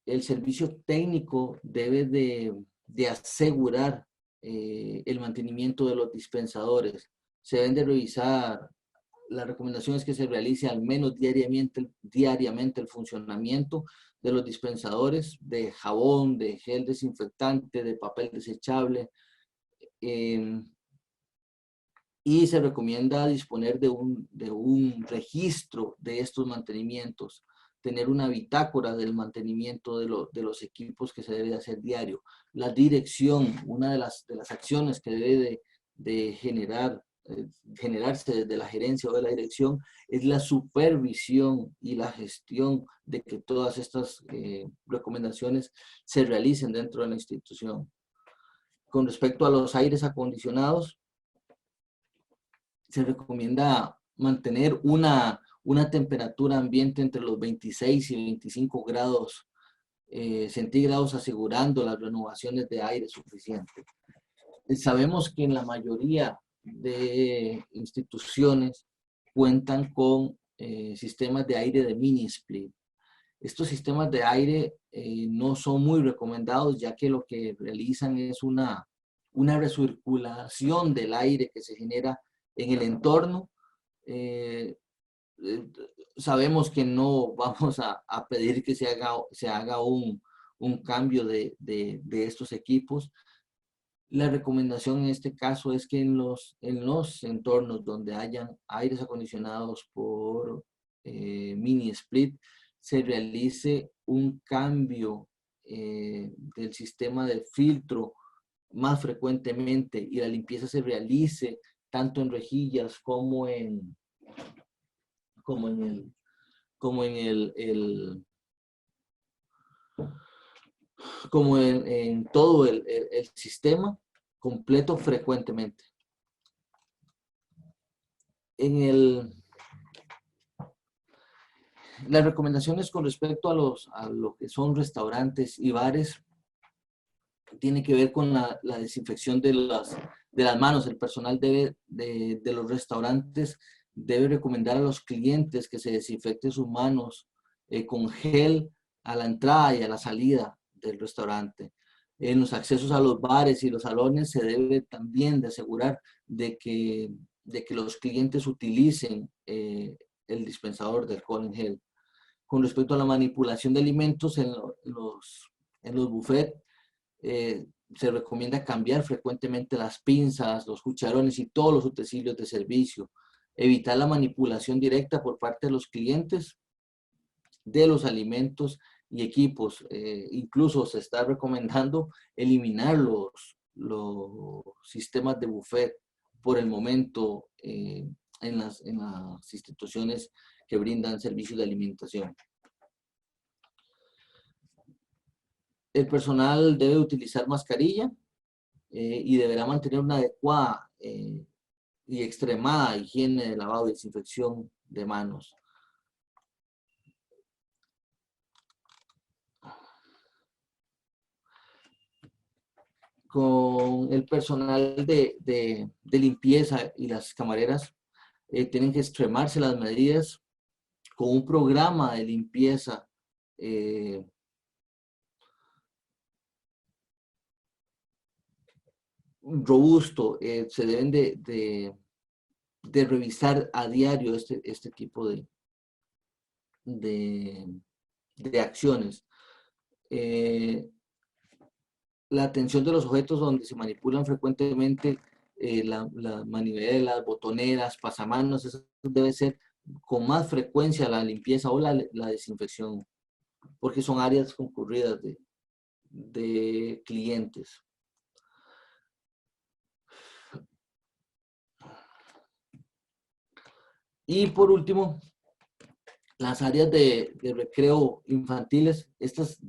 Speaker 3: El servicio técnico debe de asegurar el mantenimiento de los dispensadores. Se deben de revisar, las recomendaciones que se realice al menos diariamente el funcionamiento de los dispensadores de jabón, de gel desinfectante, de papel desechable. Y se recomienda disponer de un registro de estos mantenimientos, tener una bitácora del mantenimiento de los equipos que se debe hacer diario. La dirección, una de las acciones que debe de generarse desde la gerencia o de la dirección, es la supervisión y la gestión de que todas estas recomendaciones se realicen dentro de la institución. Con respecto a los aires acondicionados, se recomienda mantener una temperatura ambiente entre los 26 y 25 grados centígrados, asegurando las renovaciones de aire suficientes. Sabemos que en la mayoría de instituciones cuentan con sistemas de aire de mini split. Estos sistemas de aire no son muy recomendados, ya que lo que realizan es una recirculación del aire que se genera en el entorno. Sabemos que no vamos a pedir que se haga un cambio de estos equipos. La recomendación en este caso es que en los entornos donde hayan aires acondicionados por mini split, se realice un cambio del sistema de filtro más frecuentemente y la limpieza se realice tanto en rejillas como en todo el sistema completo frecuentemente. Las recomendaciones con respecto a lo que son restaurantes y bares tiene que ver con la desinfección de las manos. El personal de los restaurantes debe recomendar a los clientes que se desinfecten sus manos con gel a la entrada y a la salida del restaurante. En los accesos a los bares y los salones se debe también de asegurar de que los clientes utilicen el dispensador de alcohol en gel. Con respecto a la manipulación de alimentos en los buffets, se recomienda cambiar frecuentemente las pinzas, los cucharones y todos los utensilios de servicio. Evitar la manipulación directa por parte de los clientes de los alimentos y equipos. Incluso se está recomendando eliminar los sistemas de buffet por el momento en las instituciones que brindan servicios de alimentación. El personal debe utilizar mascarilla y deberá mantener una adecuada y extremada higiene de lavado y desinfección de manos. Con el personal de limpieza y las camareras tienen que extremarse las medidas con un programa de limpieza robusto. Se deben de revisar a diario este tipo de acciones. La atención de los objetos donde se manipulan frecuentemente, la manivelas, botoneras, pasamanos, eso debe ser con más frecuencia la limpieza o la desinfección, porque son áreas concurridas de clientes. Y por último, las áreas de recreo infantiles, estas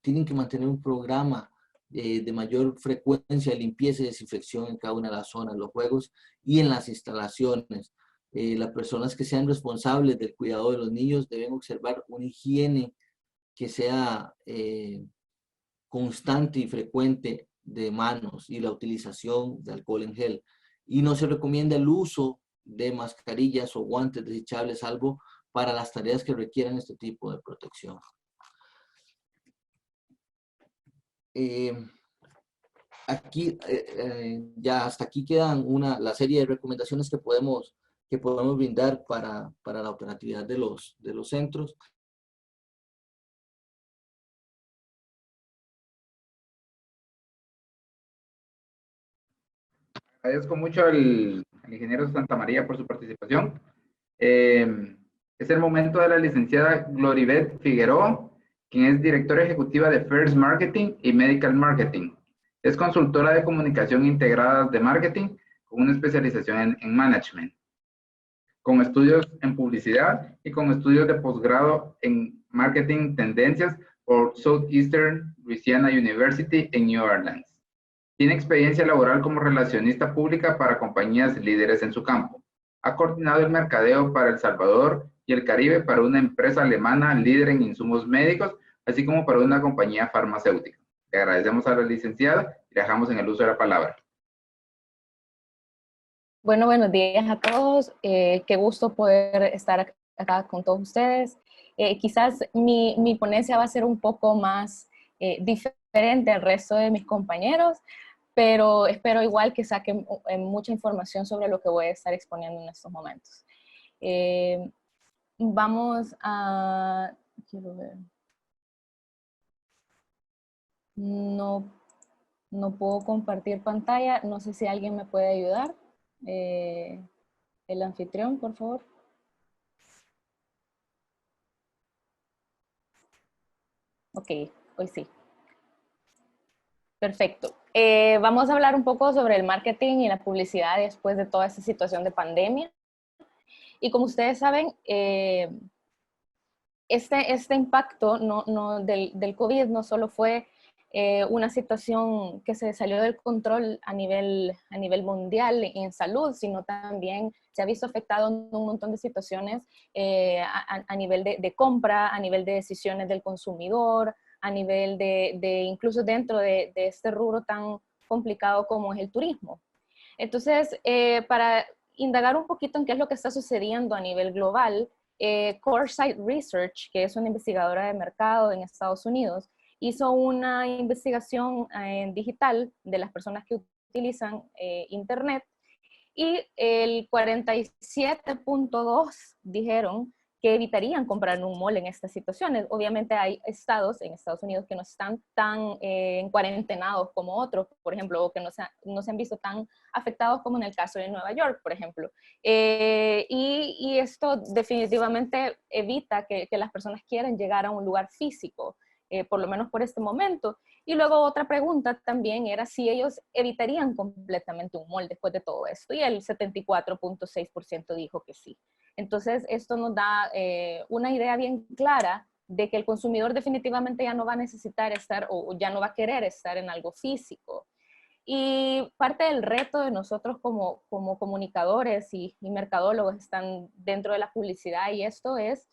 Speaker 3: tienen que mantener un programa de mayor frecuencia de limpieza y desinfección en cada una de las zonas, los juegos y en las instalaciones. Las personas que sean responsables del cuidado de los niños deben observar una higiene que sea constante y frecuente de manos y la utilización de alcohol en gel. Y no se recomienda el uso de mascarillas o guantes desechables, salvo para las tareas que requieran este tipo de protección. Ya hasta aquí quedan la serie de recomendaciones que podemos brindar para la operatividad de los centros.
Speaker 1: Agradezco mucho al ingeniero Santa María por su participación. Es el momento de la licenciada Gloribet Figueroa, quien es directora ejecutiva de First Marketing y Medical Marketing. Es consultora de comunicación integrada de marketing con una especialización en management, con estudios en publicidad y con estudios de posgrado en marketing tendencias por Southeastern Louisiana University en New Orleans. Tiene experiencia laboral como relacionista pública para compañías líderes en su campo. Ha coordinado el mercadeo para El Salvador y el Caribe para una empresa alemana líder en insumos médicos, así como para una compañía farmacéutica. Le agradecemos a la licenciada y le dejamos en el uso de la palabra.
Speaker 4: Bueno, buenos días a todos. Qué gusto poder estar acá con todos ustedes. Quizás mi ponencia va a ser un poco más diferente al resto de mis compañeros, pero espero igual que saquen mucha información sobre lo que voy a estar exponiendo en estos momentos. Vamos a... Quiero ver. No, no puedo compartir pantalla. No sé si alguien me puede ayudar. El anfitrión, por favor. Ok, hoy sí. Perfecto. Vamos a hablar un poco sobre el marketing y la publicidad después de toda esta situación de pandemia. Y como ustedes saben, este impacto del COVID no solo fue una situación que se salió del control a nivel mundial en salud, sino también se ha visto afectado en un montón de situaciones a nivel de compra, a nivel de decisiones del consumidor, a nivel de incluso dentro de este rubro tan complicado como es el turismo. Entonces, para indagar un poquito en qué es lo que está sucediendo a nivel global, Coresight Research, que es una investigadora de mercado en Estados Unidos, hizo una investigación digital de las personas que utilizan Internet y el 47.2 dijeron que evitarían comprar en un mall en estas situaciones. Obviamente hay estados en Estados Unidos que no están tan cuarentenados como otros, por ejemplo, o que no se han visto tan afectados como en el caso de Nueva York, por ejemplo. Y esto definitivamente evita que las personas quieran llegar a un lugar físico, por lo menos por este momento. Y luego otra pregunta también era si ellos evitarían completamente un mall después de todo esto, y el 74.6% dijo que sí. Entonces, esto nos da una idea bien clara de que el consumidor definitivamente ya no va a necesitar estar o ya no va a querer estar en algo físico. Y parte del reto de nosotros como comunicadores y mercadólogos están dentro de la publicidad, y esto es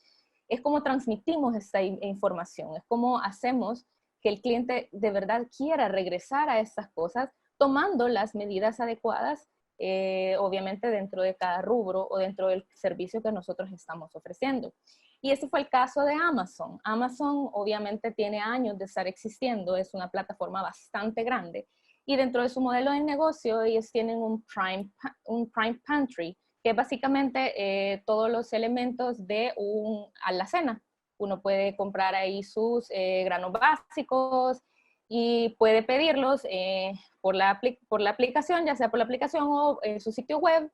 Speaker 4: cómo transmitimos esta información, es cómo hacemos que el cliente de verdad quiera regresar a estas cosas tomando las medidas adecuadas, obviamente dentro de cada rubro o dentro del servicio que nosotros estamos ofreciendo. Y ese fue el caso de Amazon. Amazon obviamente tiene años de estar existiendo, es una plataforma bastante grande, y dentro de su modelo de negocio ellos tienen un Prime Pantry, que es básicamente todos los elementos de una alacena. Uno puede comprar ahí sus granos básicos y puede pedirlos por la aplicación, ya sea por la aplicación o en su sitio web.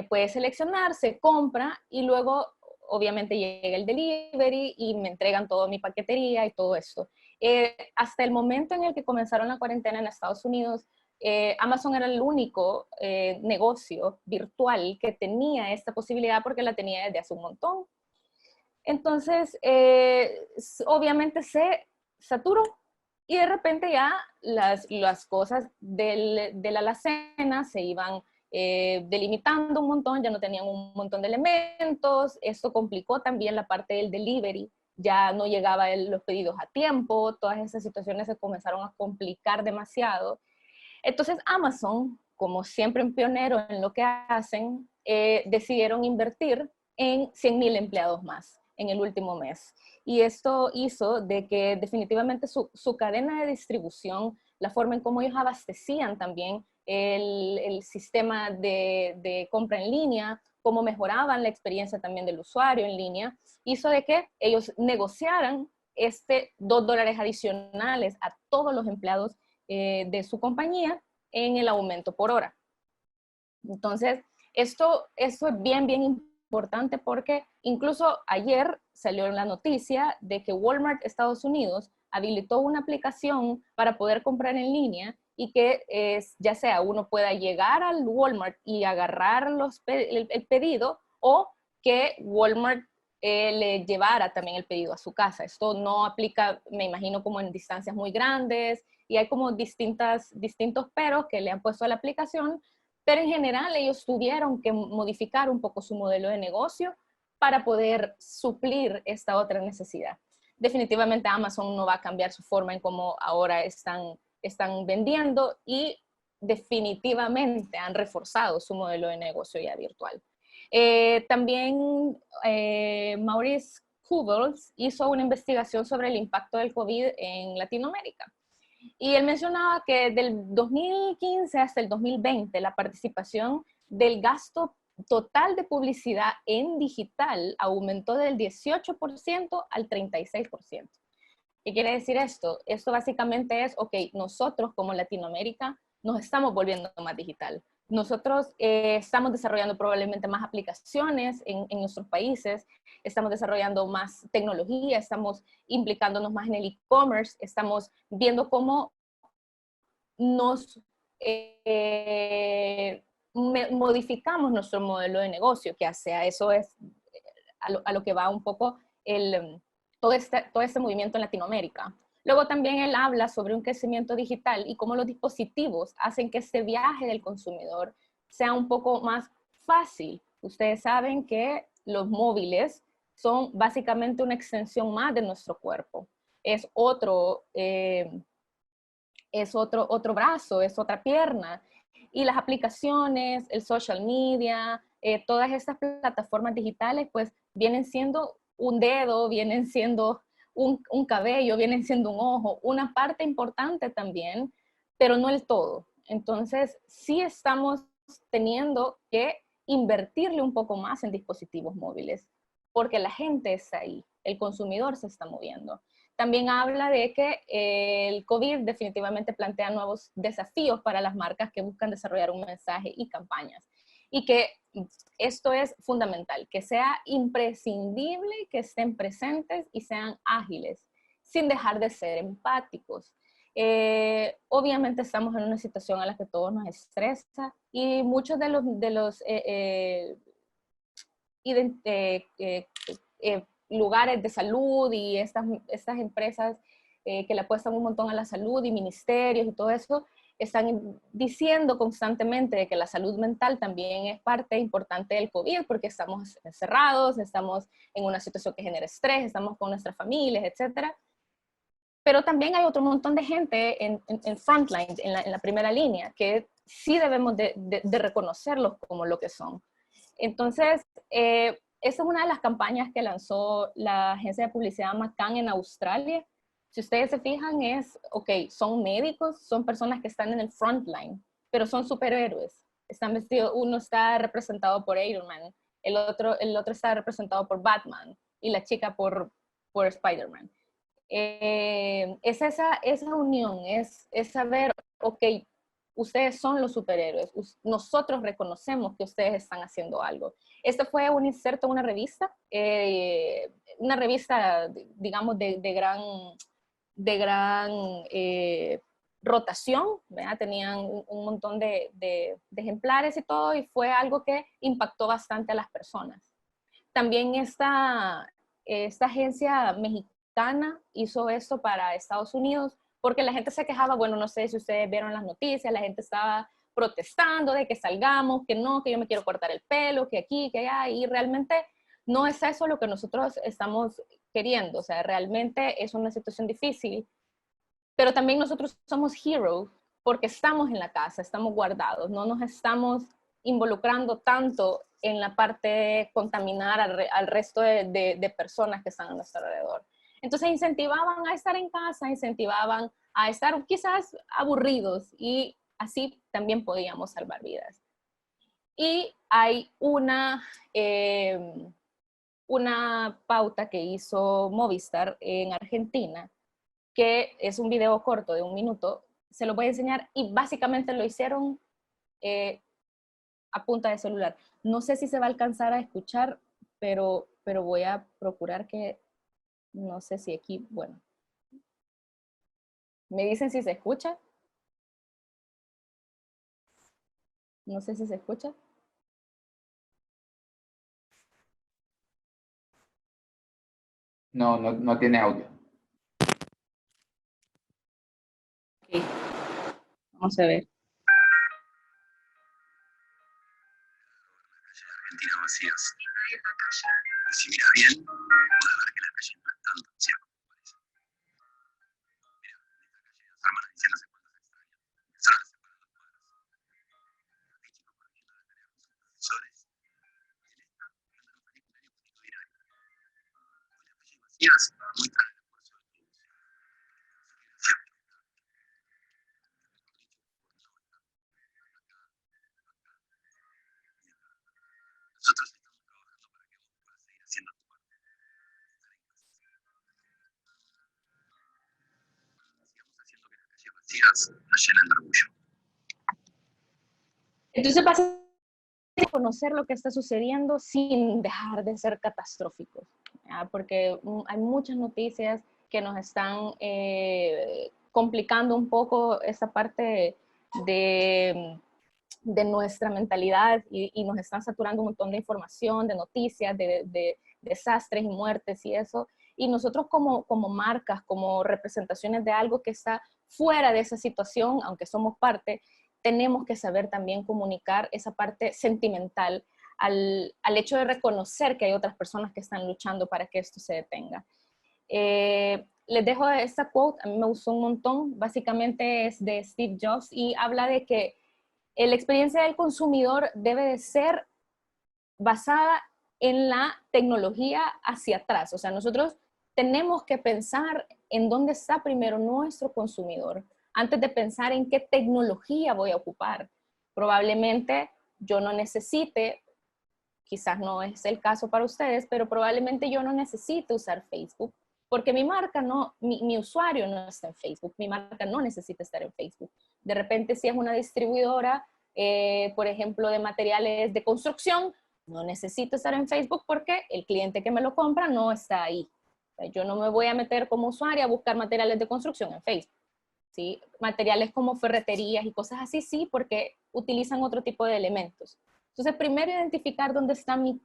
Speaker 4: Puede seleccionar, se compra y luego obviamente llega el delivery y me entregan toda mi paquetería y todo esto. Hasta el momento en el que comenzaron la cuarentena en Estados Unidos, Amazon era el único negocio virtual que tenía esta posibilidad porque la tenía desde hace un montón. Entonces, obviamente se saturó y de repente ya las cosas de la alacena se iban delimitando un montón, ya no tenían un montón de elementos. Esto complicó también la parte del delivery, ya no llegaban los pedidos a tiempo, todas esas situaciones se comenzaron a complicar demasiado. Entonces Amazon, como siempre un pionero en lo que hacen, decidieron invertir en 100,000 empleados más en el último mes. Y esto hizo de que definitivamente su cadena de distribución, la forma en cómo ellos abastecían también el sistema de compra en línea, cómo mejoraban la experiencia también del usuario en línea, hizo de que ellos negociaran $2 adicionales a todos los empleados de su compañía en el aumento por hora. Entonces, esto es bien importante porque incluso ayer salió la noticia de que Walmart Estados Unidos habilitó una aplicación para poder comprar en línea y que ya sea uno pueda llegar al Walmart y agarrar el pedido, o que Walmart le llevara también el pedido a su casa. Esto no aplica, me imagino, como en distancias muy grandes, y hay como distintos peros que le han puesto a la aplicación, pero en general ellos tuvieron que modificar un poco su modelo de negocio para poder suplir esta otra necesidad. Definitivamente Amazon no va a cambiar su forma en cómo ahora están vendiendo, y definitivamente han reforzado su modelo de negocio ya virtual. También Maurice Kubels hizo una investigación sobre el impacto del COVID en Latinoamérica. Y él mencionaba que del 2015 hasta el 2020 la participación del gasto total de publicidad en digital aumentó del 18% al 36%. ¿Qué quiere decir esto? Esto básicamente es, ok, nosotros como Latinoamérica nos estamos volviendo más digital. Nosotros estamos desarrollando probablemente más aplicaciones en nuestros países, estamos desarrollando más tecnología, estamos implicándonos más en el e-commerce, estamos viendo cómo nos modificamos nuestro modelo de negocio, que hacia eso es a lo que va un poco todo este movimiento en Latinoamérica. Luego también él habla sobre un crecimiento digital y cómo los dispositivos hacen que este viaje del consumidor sea un poco más fácil. Ustedes saben que los móviles son básicamente una extensión más de nuestro cuerpo. Es otro brazo, es otra pierna. Y las aplicaciones, el social media, todas estas plataformas digitales, pues vienen siendo un dedo, vienen siendo un cabello, vienen siendo un ojo, una parte importante también, pero no el todo. Entonces, sí estamos teniendo que invertirle un poco más en dispositivos móviles, porque la gente está ahí, el consumidor se está moviendo. También habla de que el COVID definitivamente plantea nuevos desafíos para las marcas que buscan desarrollar un mensaje y campañas. Y que esto es fundamental, que sea imprescindible que estén presentes y sean ágiles, sin dejar de ser empáticos. Obviamente estamos en una situación a la que todos nos estresa y muchos de los lugares de salud y estas empresas que le apuestan un montón a la salud y ministerios y todo eso, están diciendo constantemente de que la salud mental también es parte importante del COVID porque estamos encerrados, estamos en una situación que genera estrés, estamos con nuestras familias, etcétera. Pero también hay otro montón de gente en frontline, en la primera línea, que sí debemos de reconocerlos como lo que son. Entonces, esa es una de las campañas que lanzó la agencia de publicidad McCann en Australia. Si ustedes se fijan, ok, son médicos, son personas que están en el frontline, pero son superhéroes. Están vestidos, uno está representado por Iron Man, el otro está representado por Batman y la chica por Spider-Man. Es esa unión, es saber, ok, ustedes son los superhéroes, nosotros reconocemos que ustedes están haciendo algo. Este fue un inserto en una revista, digamos, de gran rotación, ¿verdad? Tenían un montón de ejemplares y todo, y fue algo que impactó bastante a las personas. También esta agencia mexicana hizo esto para Estados Unidos, porque la gente se quejaba, bueno, no sé si ustedes vieron las noticias, la gente estaba protestando de que salgamos, que no, que yo me quiero cortar el pelo, que aquí, que allá, y realmente no es eso lo que nosotros estamos queriendo, o sea, realmente es una situación difícil, pero también nosotros somos heroes porque estamos en la casa, estamos guardados, no nos estamos involucrando tanto en la parte de contaminar al resto de personas que están a nuestro alrededor. Entonces incentivaban a estar en casa, incentivaban a estar quizás aburridos y así también podíamos salvar vidas. Y hay una pauta que hizo Movistar en Argentina, que es un video corto de 1 minuto, se lo voy a enseñar y básicamente lo hicieron a punta de celular. No sé si se va a alcanzar a escuchar, pero voy a procurar que, no sé si aquí, bueno. ¿Me dicen si se escucha? No sé si se escucha.
Speaker 1: No, no tiene audio.
Speaker 4: Okay. Vamos a ver.
Speaker 5: Argentina vacías. Y si miras bien, puedes ver que la calle no es tanto desierto como parece. Mira, en esta calle las hermanas diciéndose cuentos extraños. Solo les separan los cuadros. Hay chicos corriendo la tarea con sus profesores. Y en esta, cantan un feliz cumpleaños multitudinario. Hoy las calles vacías muestran el esfuerzo de todos. Su generación que está, mejor dicho, por no estar acá, acá y acá. Nosotros estamos trabajando para que vos puedas seguir haciendo tu parte. Estar en casa. días nos llenan de orgullo.
Speaker 4: Entonces vas a conocer lo que está sucediendo sin dejar de ser catastróficos, ¿ya? Porque hay muchas noticias que nos están complicando un poco esa parte de nuestra mentalidad y nos están saturando un montón de información, de noticias, de desastres y muertes y eso. Y nosotros como marcas, como representaciones de algo que está fuera de esa situación, aunque somos parte, tenemos que saber también comunicar esa parte sentimental al hecho de reconocer que hay otras personas que están luchando para que esto se detenga. Les dejo esta quote, a mí me gustó un montón, básicamente es de Steve Jobs y habla de que la experiencia del consumidor debe de ser basada en la tecnología hacia atrás. O sea, nosotros tenemos que pensar en dónde está primero nuestro consumidor antes de pensar en qué tecnología voy a ocupar. Probablemente yo no necesite, quizás no es el caso para ustedes, pero probablemente yo no necesite usar Facebook porque mi marca no, mi usuario no está en Facebook, mi marca no necesita estar en Facebook. De repente, si es una distribuidora, por ejemplo, de materiales de construcción, no necesito estar en Facebook porque el cliente que me lo compra no está ahí. O sea, yo no me voy a meter como usuario a buscar materiales de construcción en Facebook, ¿sí? Materiales como ferreterías y cosas así, sí, porque utilizan otro tipo de elementos. Entonces, primero identificar dónde está mi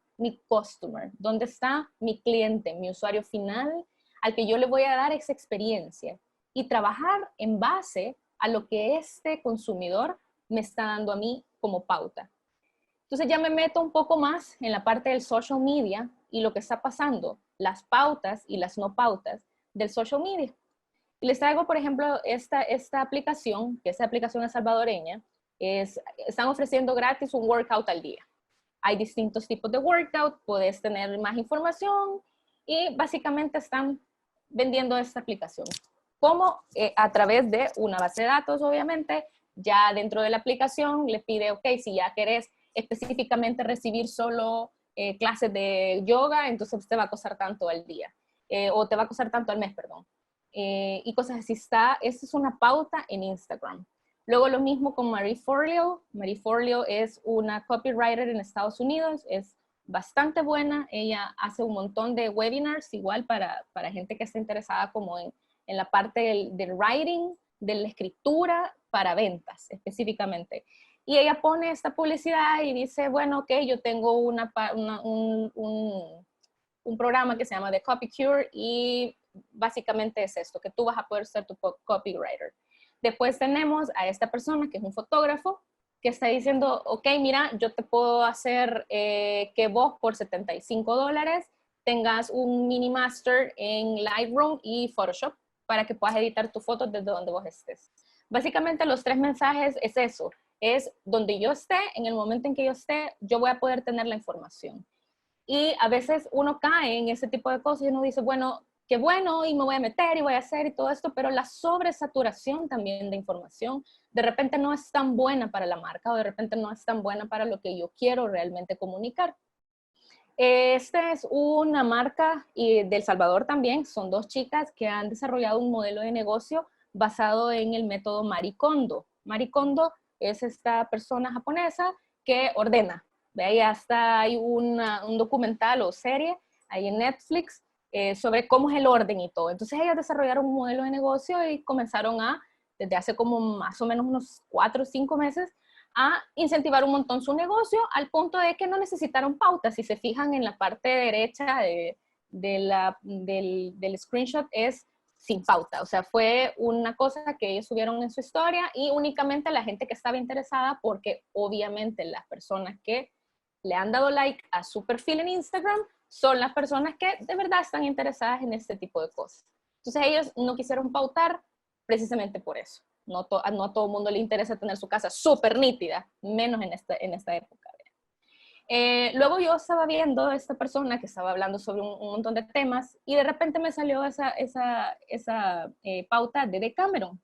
Speaker 4: customer, dónde está mi cliente, mi usuario final, al que yo le voy a dar esa experiencia y trabajar en base a lo que este consumidor me está dando a mí como pauta. Entonces ya me meto un poco más en la parte del social media y lo que está pasando, las pautas y las no pautas del social media. Y les traigo, por ejemplo, esta aplicación, que esa aplicación es salvadoreña, están ofreciendo gratis un workout al día. Hay distintos tipos de workout, puedes tener más información y básicamente están vendiendo esta aplicación. Como a través de una base de datos, obviamente, ya dentro de la aplicación le pide, ok, si ya querés específicamente recibir solo clases de yoga, entonces te va a costar tanto al día, o te va a costar tanto al mes, perdón. Y cosas así. Esta es una pauta en Instagram. Luego lo mismo con Marie Forleo. Marie Forleo es una copywriter en Estados Unidos, es bastante buena. Ella hace un montón de webinars igual para gente que está interesada como en la parte del writing, de la escritura para ventas específicamente. Y ella pone esta publicidad y dice, bueno, ok, yo tengo un programa que se llama The Copy Cure y básicamente es esto, que tú vas a poder ser tu copywriter. Después tenemos a esta persona que es un fotógrafo que está diciendo, ok, mira, yo te puedo hacer que vos por $75 tengas un mini master en Lightroom y Photoshop para que puedas editar tus fotos desde donde vos estés. Básicamente los 3 mensajes es eso, es donde yo esté, en el momento en que yo esté, yo voy a poder tener la información. Y a veces uno cae en ese tipo de cosas y uno dice, bueno, qué bueno, y me voy a meter y voy a hacer y todo esto, pero la sobresaturación también de información de repente no es tan buena para la marca o de repente no es tan buena para lo que yo quiero realmente comunicar. Esta es una marca y de El Salvador también, son 2 chicas que han desarrollado un modelo de negocio basado en el método Marie Kondo. Marie Kondo es esta persona japonesa que ordena. De ahí hasta hay un documental o serie ahí en Netflix sobre cómo es el orden y todo. Entonces ellas desarrollaron un modelo de negocio y comenzaron desde hace como más o menos unos 4 o 5 meses, a incentivar un montón su negocio al punto de que no necesitaron pautas. Si se fijan en la parte derecha del screenshot es sin pauta. O sea, fue una cosa que ellos subieron en su historia y únicamente la gente que estaba interesada, porque obviamente las personas que le han dado like a su perfil en Instagram son las personas que de verdad están interesadas en este tipo de cosas. Entonces ellos no quisieron pautar precisamente por eso. No a todo el mundo le interesa tener su casa súper nítida, menos en esta época. Luego yo estaba viendo a esta persona que estaba hablando sobre un montón de temas y de repente me salió esa pauta de Decameron.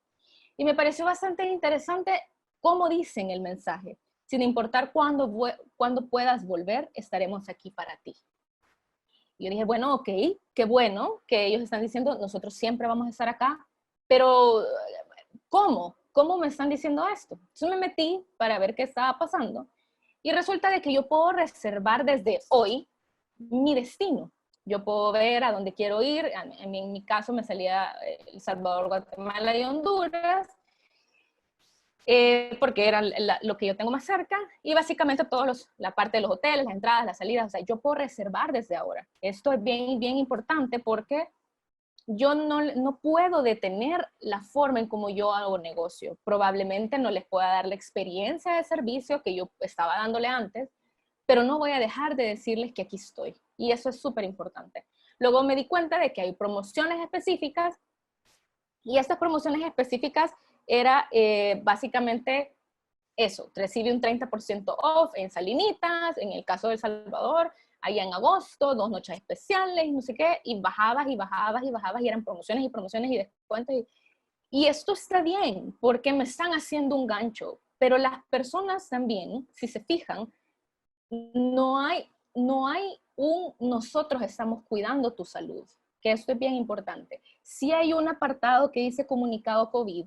Speaker 4: Y me pareció bastante interesante cómo dicen el mensaje. Sin importar cuándo puedas volver, estaremos aquí para ti. Y yo dije, bueno, ok, qué bueno que ellos están diciendo, nosotros siempre vamos a estar acá, pero ¿cómo? ¿Cómo me están diciendo esto? Entonces me metí para ver qué estaba pasando y resulta de que yo puedo reservar desde hoy mi destino. Yo puedo ver a dónde quiero ir. En mi caso me salía El Salvador, Guatemala y Honduras, porque era lo que yo tengo más cerca, y básicamente la parte de los hoteles, las entradas, las salidas, o sea, yo puedo reservar desde ahora. Esto es bien, bien importante porque yo no puedo detener la forma en cómo yo hago negocio. Probablemente no les pueda dar la experiencia de servicio que yo estaba dándole antes, pero no voy a dejar de decirles que aquí estoy. Y eso es súper importante. Luego me di cuenta de que hay promociones específicas, y estas promociones específicas era básicamente eso, recibe un 30% off en Salinitas, en el caso de El Salvador, allá en agosto, 2 noches especiales, no sé qué, y bajabas y bajabas y bajabas, y eran promociones y promociones y descuentos. Y esto está bien, porque me están haciendo un gancho, pero las personas también, si se fijan, no hay nosotros estamos cuidando tu salud, que esto es bien importante. Sí hay un apartado que dice comunicado COVID,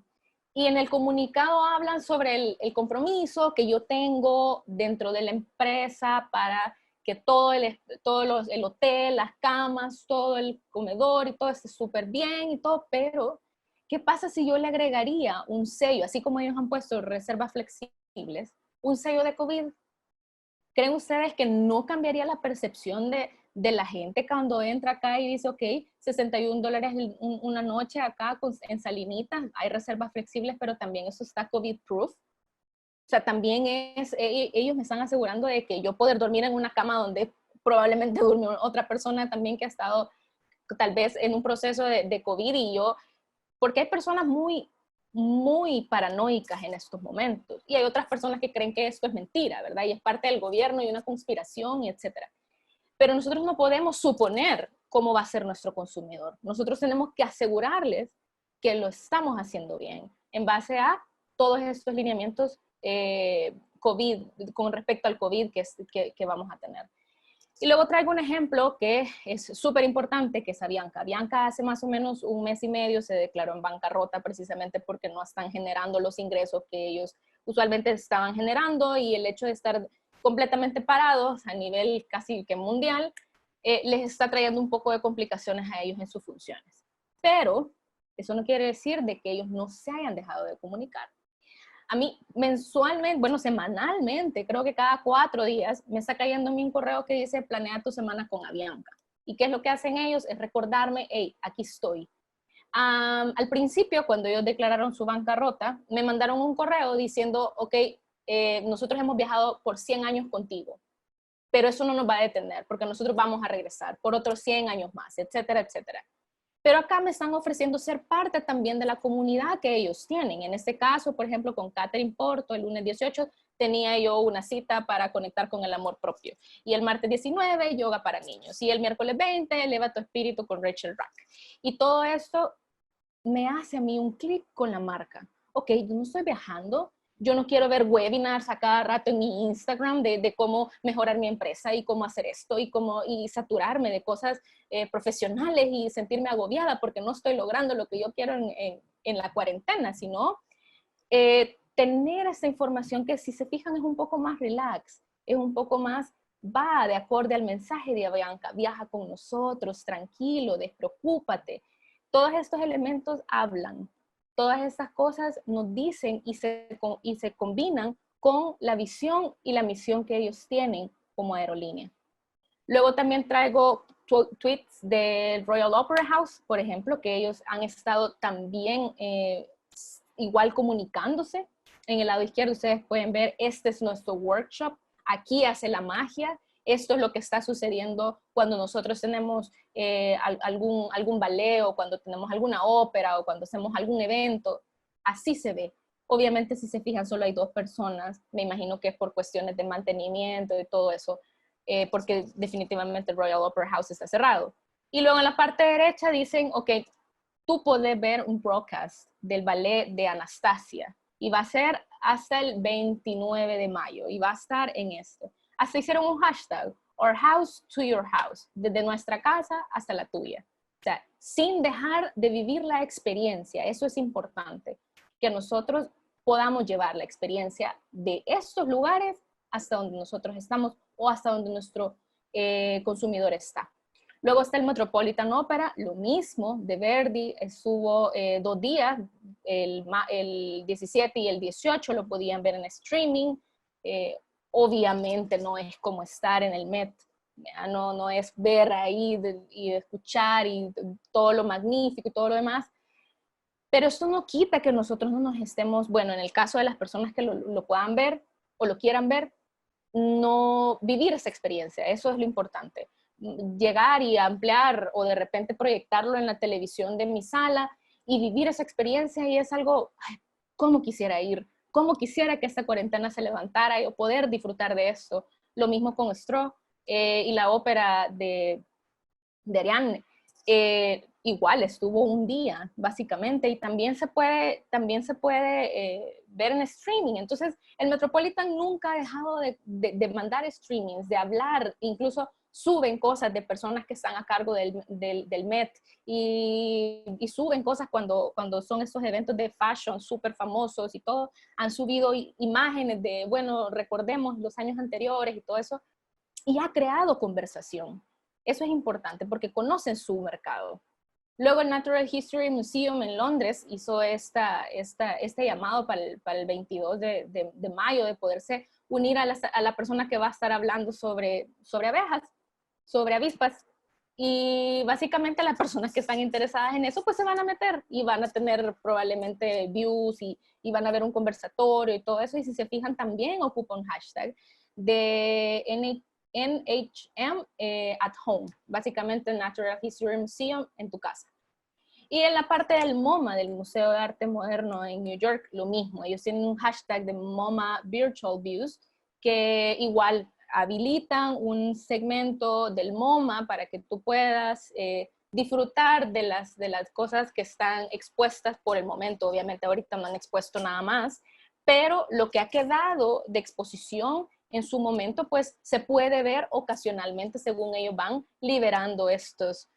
Speaker 4: y en el comunicado hablan sobre el compromiso que yo tengo dentro de la empresa para que el hotel, las camas, todo el comedor y todo esté súper bien y todo, pero ¿qué pasa si yo le agregaría un sello, así como ellos han puesto reservas flexibles, un sello de COVID? ¿Creen ustedes que no cambiaría la percepción de la gente cuando entra acá y dice, ok, $61 una noche acá en Salinitas, hay reservas flexibles, pero también eso está COVID-proof? O sea, también ellos me están asegurando de que yo poder dormir en una cama donde probablemente durmió otra persona también que ha estado tal vez en un proceso de COVID, porque hay personas muy paranoicas en estos momentos, y hay otras personas que creen que esto es mentira, ¿verdad? Y es parte del gobierno y una conspiración, y etcétera. Pero nosotros no podemos suponer cómo va a ser nuestro consumidor. Nosotros tenemos que asegurarles que lo estamos haciendo bien en base a todos estos lineamientos COVID, con respecto al COVID que vamos a tener. Y luego traigo un ejemplo que es súper importante, que es a Bianca. Bianca hace más o menos 1 mes y medio se declaró en bancarrota precisamente porque no están generando los ingresos que ellos usualmente estaban generando, y el hecho de estar completamente parados a nivel casi que mundial les está trayendo un poco de complicaciones a ellos en sus funciones. Pero eso no quiere decir de que ellos no se hayan dejado de comunicar. A mí mensualmente, bueno, semanalmente, creo que cada 4 días, me está cayendo en mi un correo que dice planea tu semana con Avianca. ¿Y qué es lo que hacen ellos? Es recordarme, hey, aquí estoy. Al principio, cuando ellos declararon su bancarrota, me mandaron un correo diciendo, ok, nosotros hemos viajado por 100 años contigo, pero eso no nos va a detener, porque nosotros vamos a regresar por otros 100 años más, etcétera, etcétera. Pero acá me están ofreciendo ser parte también de la comunidad que ellos tienen. En este caso, por ejemplo, con Catherine Porto, el lunes 18, tenía yo una cita para conectar con el amor propio. Y el martes 19, yoga para niños. Y el miércoles 20, eleva tu espíritu con Rachel Rack. Y todo esto me hace a mí un clic con la marca. Ok, yo no estoy viajando, yo no quiero ver webinars a cada rato en mi Instagram de cómo mejorar mi empresa y cómo hacer esto y saturarme de cosas profesionales y sentirme agobiada porque no estoy logrando lo que yo quiero en la cuarentena, sino tener esa información que, si se fijan, es un poco más relax, es un poco más, va de acorde al mensaje de Bianca, viaja con nosotros, tranquilo, despreocúpate. Todos estos elementos hablan. Todas estas cosas nos dicen y se combinan con la visión y la misión que ellos tienen como aerolínea. Luego también traigo tweets del Royal Opera House, por ejemplo, que ellos han estado también igual comunicándose. En el lado izquierdo ustedes pueden ver, este es nuestro workshop, aquí hace la magia. Esto es lo que está sucediendo cuando nosotros tenemos algún ballet, o cuando tenemos alguna ópera, o cuando hacemos algún evento. Así se ve. Obviamente, si se fijan, solo hay 2 personas. Me imagino que es por cuestiones de mantenimiento y todo eso, porque definitivamente el Royal Opera House está cerrado. Y luego en la parte derecha dicen, ok, tú puedes ver un broadcast del ballet de Anastasia, y va a ser hasta el 29 de mayo, y va a estar en esto. Hasta hicieron un hashtag, Our House to Your House, desde nuestra casa hasta la tuya. O sea, sin dejar de vivir la experiencia, eso es importante. que nosotros podamos llevar la experiencia de estos lugares hasta donde nosotros estamos o hasta donde nuestro consumidor está. Luego está el Metropolitan Opera, lo mismo, de Verdi, estuvo 2 días, el 17 y el 18 lo podían ver en streaming. Obviamente no es como estar en el Met, no es ver ahí y escuchar y todo lo magnífico y todo lo demás, pero esto no quita que nosotros no nos estemos, bueno, en el caso de las personas que lo puedan ver o lo quieran ver, no vivir esa experiencia, eso es lo importante. Llegar y ampliar o de repente proyectarlo en la televisión de mi sala y vivir esa experiencia, y es algo, ay, cómo quisiera ir, cómo quisiera que esta cuarentena se levantara y poder disfrutar de esto. Lo mismo con Stroh y la ópera de Ariane. Igual estuvo un día básicamente, y también se puede ver en streaming. Entonces el Metropolitan nunca ha dejado de mandar streamings, de hablar, incluso suben cosas de personas que están a cargo del Met, y suben cosas cuando son estos eventos de fashion súper famosos y todo, han subido imágenes de, bueno, recordemos los años anteriores y todo eso, y ha creado conversación. Eso es importante porque conocen su mercado. Luego el Natural History Museum en Londres hizo este llamado para el 22 de mayo de poderse unir a la persona que va a estar hablando sobre abejas, sobre avispas. Y básicamente las personas que están interesadas en eso pues se van a meter y van a tener probablemente views y van a ver un conversatorio y todo eso. Y si se fijan también ocupa un hashtag de NHM at home, básicamente Natural History Museum en tu casa. Y en la parte del MoMA, del Museo de Arte Moderno en New York, lo mismo. Ellos tienen un hashtag de MoMA Virtual Views, que igual habilitan un segmento del MoMA para que tú puedas disfrutar de las cosas que están expuestas por el momento. Obviamente ahorita no han expuesto nada más, pero lo que ha quedado de exposición en su momento, pues se puede ver ocasionalmente según ellos van liberando estos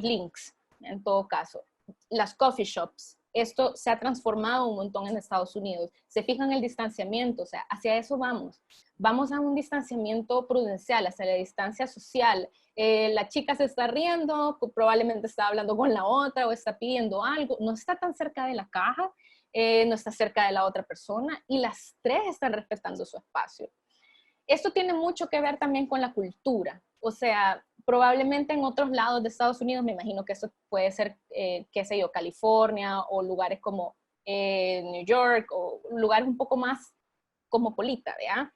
Speaker 4: links. En todo caso, las coffee shops, esto se ha transformado un montón en Estados Unidos. Se fijan el distanciamiento, o sea, hacia eso vamos. Vamos a un distanciamiento prudencial, hacia la distancia social. La chica se está riendo, probablemente está hablando con la otra o está pidiendo algo, no está tan cerca de la caja, no está cerca de la otra persona, y las tres están respetando su espacio. Esto tiene mucho que ver también con la cultura, o sea, probablemente en otros lados de Estados Unidos, me imagino que eso puede ser, qué sé yo, California o lugares como New York o lugares un poco más cosmopolita, ¿verdad?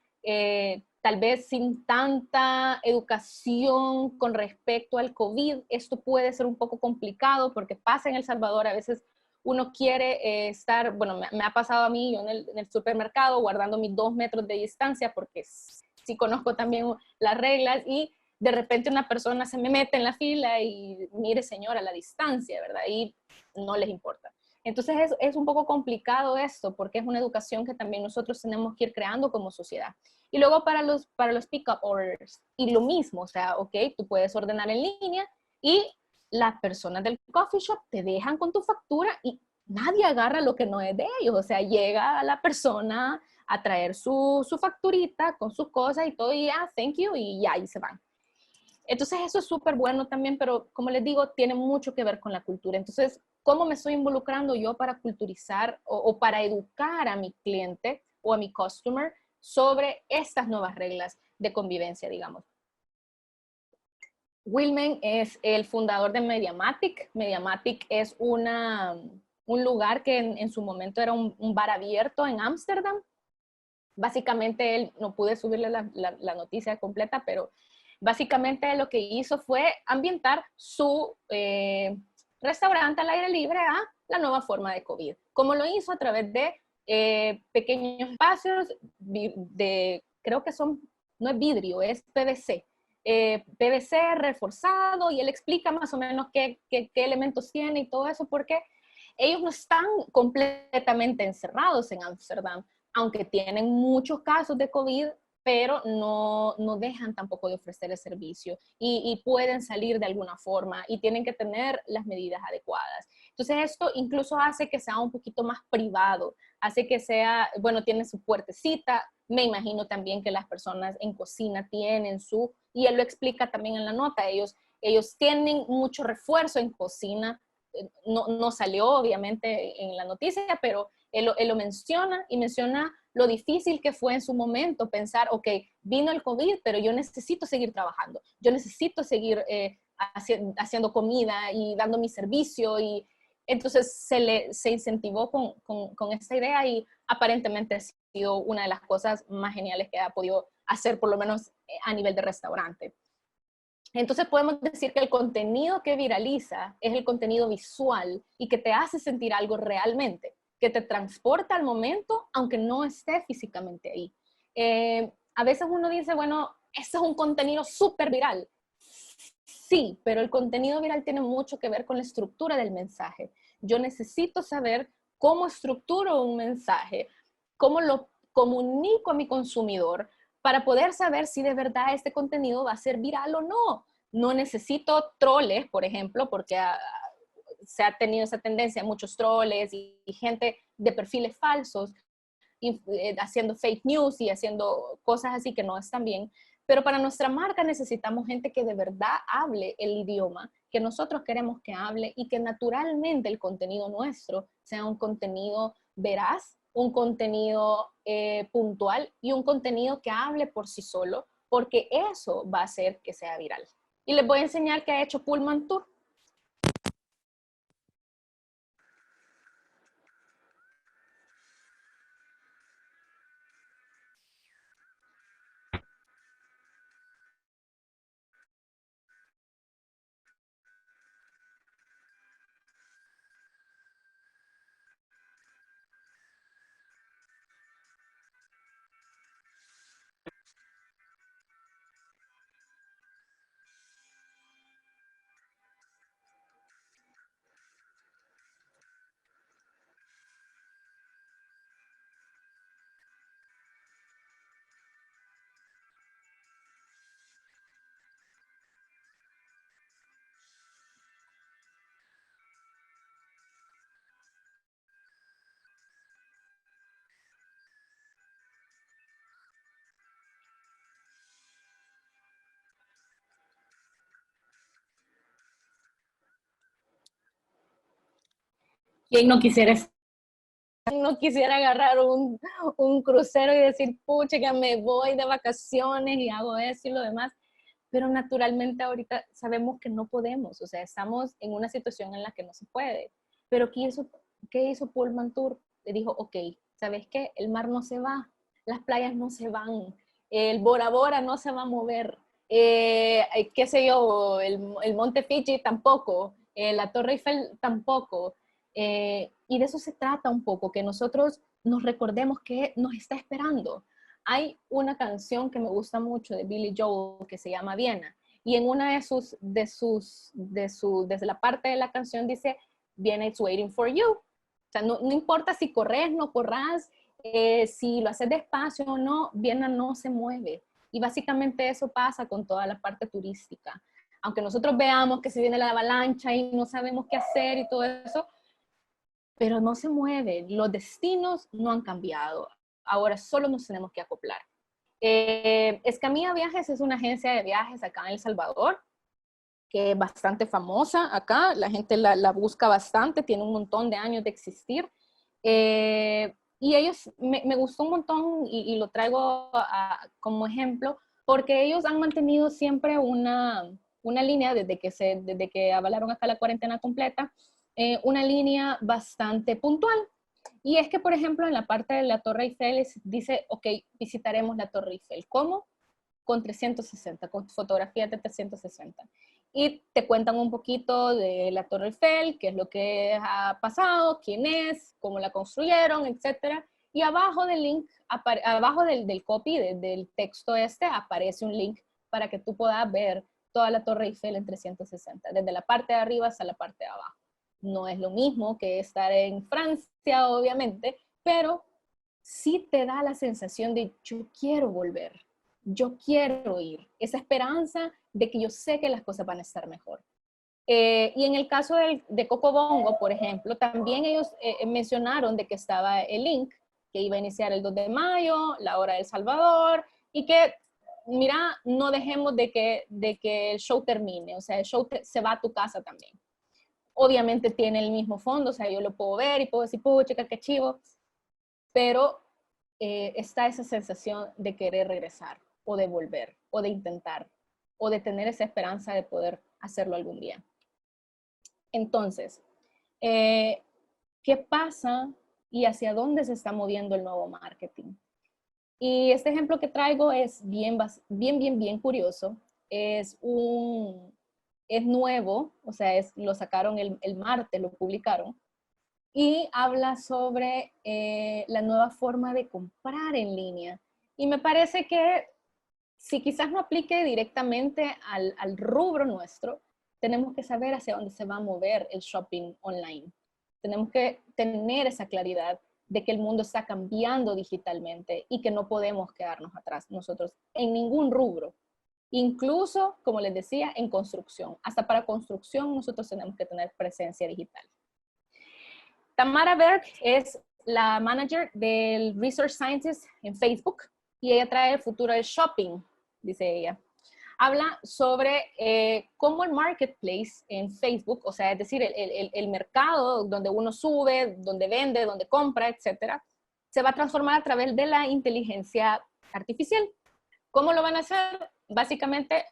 Speaker 4: Tal vez sin tanta educación con respecto al COVID, esto puede ser un poco complicado porque pasa en El Salvador, a veces uno quiere estar, bueno, me ha pasado a mí, yo en el supermercado guardando mis 2 metros de distancia porque sí conozco también las reglas, y de repente una persona se me mete en la fila y mire señora, la distancia, ¿verdad? Y no les importa. Entonces es un poco complicado esto porque es una educación que también nosotros tenemos que ir creando como sociedad. Y luego para los pick-up orders, y lo mismo, o sea, ok, tú puedes ordenar en línea y las personas del coffee shop te dejan con tu factura y nadie agarra lo que no es de ellos. O sea, llega la persona a traer su facturita con sus cosas y todo, y ya, thank you, y ya, y se van. Entonces eso es súper bueno también, pero como les digo, tiene mucho que ver con la cultura. Entonces, ¿cómo me estoy involucrando yo para culturizar o para educar a mi cliente o a mi customer sobre estas nuevas reglas de convivencia, digamos? Wilmen es el fundador de Mediamatic. Mediamatic es un lugar que en su momento era un bar abierto en Ámsterdam. Básicamente él, no pude subirle la noticia completa, pero básicamente lo que hizo fue ambientar su restaurante al aire libre a la nueva forma de COVID. Como lo hizo a través de pequeños espacios creo que no es vidrio, es PVC. PVC reforzado, y él explica más o menos qué elementos tiene y todo eso, porque ellos no están completamente encerrados en Ámsterdam, aunque tienen muchos casos de COVID, pero no dejan tampoco de ofrecer el servicio y pueden salir de alguna forma y tienen que tener las medidas adecuadas. Entonces esto incluso hace que sea un poquito más privado, hace que sea, bueno, tiene su puertecita, me imagino también que las personas en cocina tienen su, y él lo explica también en la nota, ellos tienen mucho refuerzo en cocina, no salió obviamente en la noticia, pero él lo menciona y menciona lo difícil que fue en su momento pensar, ok, vino el COVID, pero yo necesito seguir trabajando, yo necesito seguir haciendo comida y dando mi servicio, y entonces se incentivó con esta idea, y aparentemente ha sido una de las cosas más geniales que ha podido hacer, por lo menos a nivel de restaurante. Entonces podemos decir que el contenido que viraliza es el contenido visual y que te hace sentir algo realmente, que te transporta al momento aunque no esté físicamente ahí. A veces uno dice, bueno, eso es un contenido súper viral. Sí, pero el contenido viral tiene mucho que ver con la estructura del mensaje. Yo necesito saber cómo estructuro un mensaje, cómo lo comunico a mi consumidor, para poder saber si de verdad este contenido va a ser viral o no. No necesito troles, por ejemplo, porque se ha tenido esa tendencia, muchos troles y gente de perfiles falsos haciendo fake news y haciendo cosas así que no están bien. Pero para nuestra marca necesitamos gente que de verdad hable el idioma que nosotros queremos que hable, y que naturalmente el contenido nuestro sea un contenido veraz, un contenido puntual y un contenido que hable por sí solo, porque eso va a hacer que sea viral. Y les voy a enseñar qué ha hecho Pullman Tour. ¿Quién no quisiera agarrar un crucero y decir, pucha, que me voy de vacaciones y hago eso y lo demás? Pero naturalmente ahorita sabemos que no podemos, o sea, estamos en una situación en la que no se puede. Pero ¿qué hizo Pullman Tour? Le dijo, ok, ¿sabes qué? El mar no se va, las playas no se van, el Bora Bora no se va a mover, qué sé yo, el Monte Fiji tampoco, la Torre Eiffel tampoco. Y de eso se trata un poco, que nosotros nos recordemos que nos está esperando. Hay una canción que me gusta mucho de Billy Joel que se llama Viena, y en una desde la parte de la canción dice, Viena it's waiting for you. O sea, no importa si corres, no corras, si lo haces despacio o no, Viena no se mueve. Y básicamente eso pasa con toda la parte turística. Aunque nosotros veamos que se viene la avalancha y no sabemos qué hacer y todo eso, pero no se mueve, los destinos no han cambiado, ahora solo nos tenemos que acoplar. Escamilla Viajes es una agencia de viajes acá en El Salvador, que es bastante famosa acá, la gente la busca bastante, tiene un montón de años de existir, y ellos, me gustó un montón y lo traigo como ejemplo, porque ellos han mantenido siempre una línea desde que avalaron acá la cuarentena completa, una línea bastante puntual. Y es que, por ejemplo, en la parte de la Torre Eiffel dice, ok, visitaremos la Torre Eiffel. ¿Cómo? Con 360, con fotografías de 360. Y te cuentan un poquito de la Torre Eiffel, qué es lo que ha pasado, quién es, cómo la construyeron, etc. Y abajo del link, abajo del copy, del texto aparece un link para que tú puedas ver toda la Torre Eiffel en 360, desde la parte de arriba hasta la parte de abajo. No es lo mismo que estar en Francia, obviamente, pero sí te da la sensación de yo quiero volver, yo quiero ir, esa esperanza de que yo sé que las cosas van a estar mejor. Y en el caso de Cocobongo, por ejemplo, también ellos mencionaron de que estaba el link, que iba a iniciar el 2 de mayo, la hora de El Salvador, y que, mira, no dejemos de que el show termine, o sea, el show se va a tu casa también. Obviamente tiene el mismo fondo, o sea, yo lo puedo ver y puedo decir, pucha, qué chivo, pero está esa sensación de querer regresar, o de volver, o de intentar, o de tener esa esperanza de poder hacerlo algún día. Entonces, ¿qué pasa y hacia dónde se está moviendo el nuevo marketing? Y este ejemplo que traigo es bien curioso. Es nuevo, o sea, lo sacaron el martes, lo publicaron, y habla sobre la nueva forma de comprar en línea. Y me parece que si quizás no aplique directamente al rubro nuestro, tenemos que saber hacia dónde se va a mover el shopping online. Tenemos que tener esa claridad de que el mundo está cambiando digitalmente y que no podemos quedarnos atrás nosotros en ningún rubro. Incluso, como les decía, en construcción. Hasta para construcción nosotros tenemos que tener presencia digital. Tamara Berg es la manager del Research Scientist en Facebook y ella trae el futuro del shopping, dice ella. Habla sobre cómo el marketplace en Facebook, o sea, es decir, el mercado donde uno sube, donde vende, donde compra, etcétera, se va a transformar a través de la inteligencia artificial. ¿Cómo lo van a hacer? Básicamente,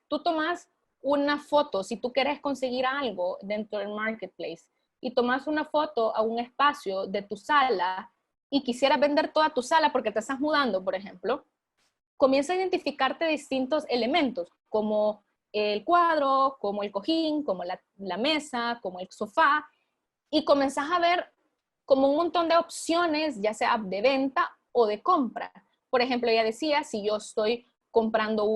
Speaker 4: tú tomas una foto, si tú quieres conseguir algo dentro del marketplace, y tomas una foto a un espacio de tu sala y quisieras vender toda tu sala porque te estás mudando, por ejemplo, comienza a identificarte distintos elementos, como el cuadro, como el cojín, como la mesa, como el sofá, y comenzás a ver como un montón de opciones, ya sea de venta o de compra. Por ejemplo, ella decía, si yo estoy comprando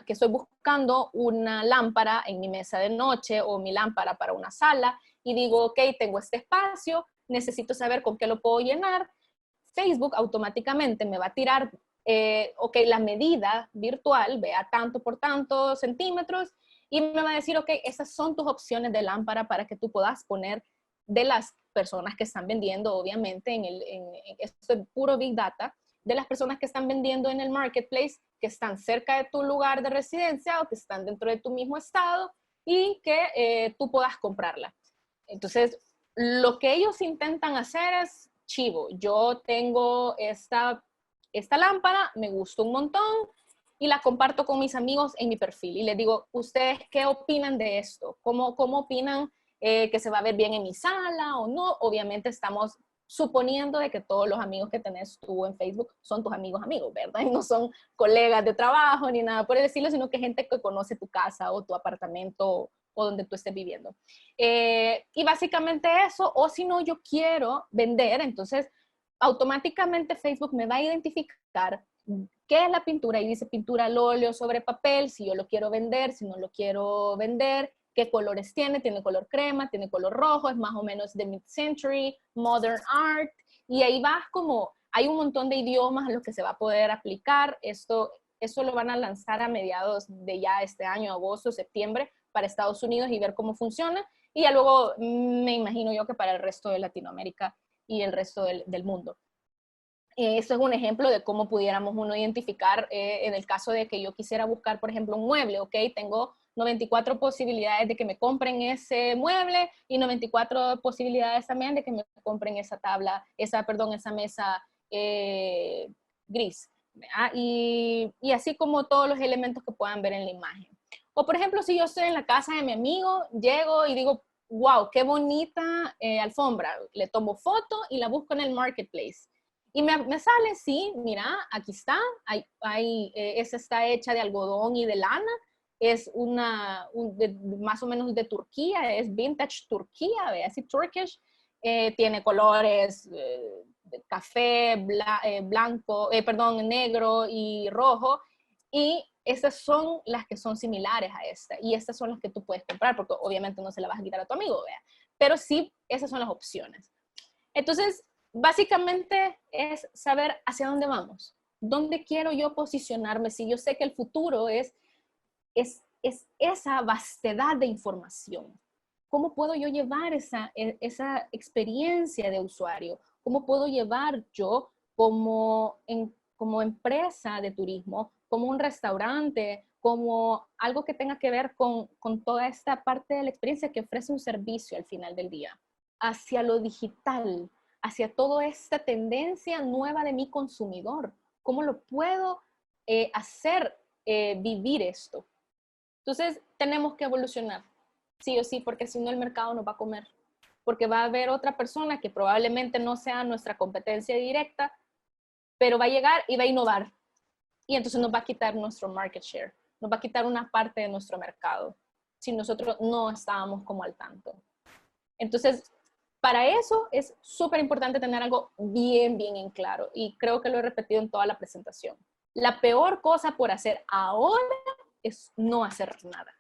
Speaker 4: que estoy buscando una lámpara en mi mesa de noche o mi lámpara para una sala, y digo, ok, tengo este espacio, necesito saber con qué lo puedo llenar, Facebook automáticamente me va a tirar, ok, la medida virtual, vea tanto por tantos centímetros, y me va a decir, ok, esas son tus opciones de lámpara para que tú puedas poner de las personas que están vendiendo, obviamente, esto es puro Big Data, de las personas que están vendiendo en el marketplace, que están cerca de tu lugar de residencia o que están dentro de tu mismo estado y que tú puedas comprarla. Entonces, lo que ellos intentan hacer es chivo. Yo tengo esta lámpara, me gusta un montón y la comparto con mis amigos en mi perfil. Y les digo, ¿ustedes qué opinan de esto? ¿Cómo opinan que se va a ver bien en mi sala o no? Obviamente estamos suponiendo de que todos los amigos que tenés tú en Facebook son tus amigos, ¿verdad? Y no son colegas de trabajo ni nada por el estilo, sino que gente que conoce tu casa o tu apartamento o donde tú estés viviendo. Y básicamente eso, o si no, yo quiero vender, entonces automáticamente Facebook me va a identificar qué es la pintura y dice pintura al óleo sobre papel, si yo lo quiero vender, si no lo quiero vender, qué colores tiene color crema, tiene color rojo, es más o menos de mid-century, modern art, y ahí vas como, hay un montón de idiomas a los que se va a poder aplicar, eso lo van a lanzar a mediados de ya este año, agosto, septiembre, para Estados Unidos y ver cómo funciona, y ya luego me imagino yo que para el resto de Latinoamérica y el resto del mundo. Esto es un ejemplo de cómo pudiéramos uno identificar en el caso de que yo quisiera buscar, por ejemplo, un mueble, ¿ok? Tengo 94 posibilidades de que me compren ese mueble y 94 posibilidades también de que me compren esa esa mesa gris. Y así como todos los elementos que puedan ver en la imagen. O por ejemplo, si yo estoy en la casa de mi amigo, llego y digo, wow, qué bonita alfombra. Le tomo foto y la busco en el marketplace. Y me sale, sí, mira, aquí está, esa está hecha de algodón y de lana, es más o menos de Turquía, es vintage Turquía, así Turkish, tiene colores de café, blanco, negro y rojo, y estas son las que son similares a esta, y estas son las que tú puedes comprar, porque obviamente no se la vas a quitar a tu amigo, ¿vea? Pero sí, esas son las opciones. Entonces, básicamente es saber hacia dónde vamos, dónde quiero yo posicionarme. Si yo sé que el futuro es es esa vastedad de información. ¿Cómo puedo yo llevar esa experiencia de usuario? ¿Cómo puedo llevar yo como empresa de turismo, como un restaurante, como algo que tenga que ver con toda esta parte de la experiencia que ofrece un servicio al final del día, hacia lo digital, hacia toda esta tendencia nueva de mi consumidor? ¿Cómo lo puedo hacer vivir esto? Entonces, tenemos que evolucionar, sí o sí, porque si no el mercado nos va a comer. Porque va a haber otra persona que probablemente no sea nuestra competencia directa, pero va a llegar y va a innovar. Y entonces nos va a quitar nuestro market share, nos va a quitar una parte de nuestro mercado, si nosotros no estábamos como al tanto. Entonces, para eso es súper importante tener algo bien en claro. Y creo que lo he repetido en toda la presentación. La peor cosa por hacer ahora es no hacer nada.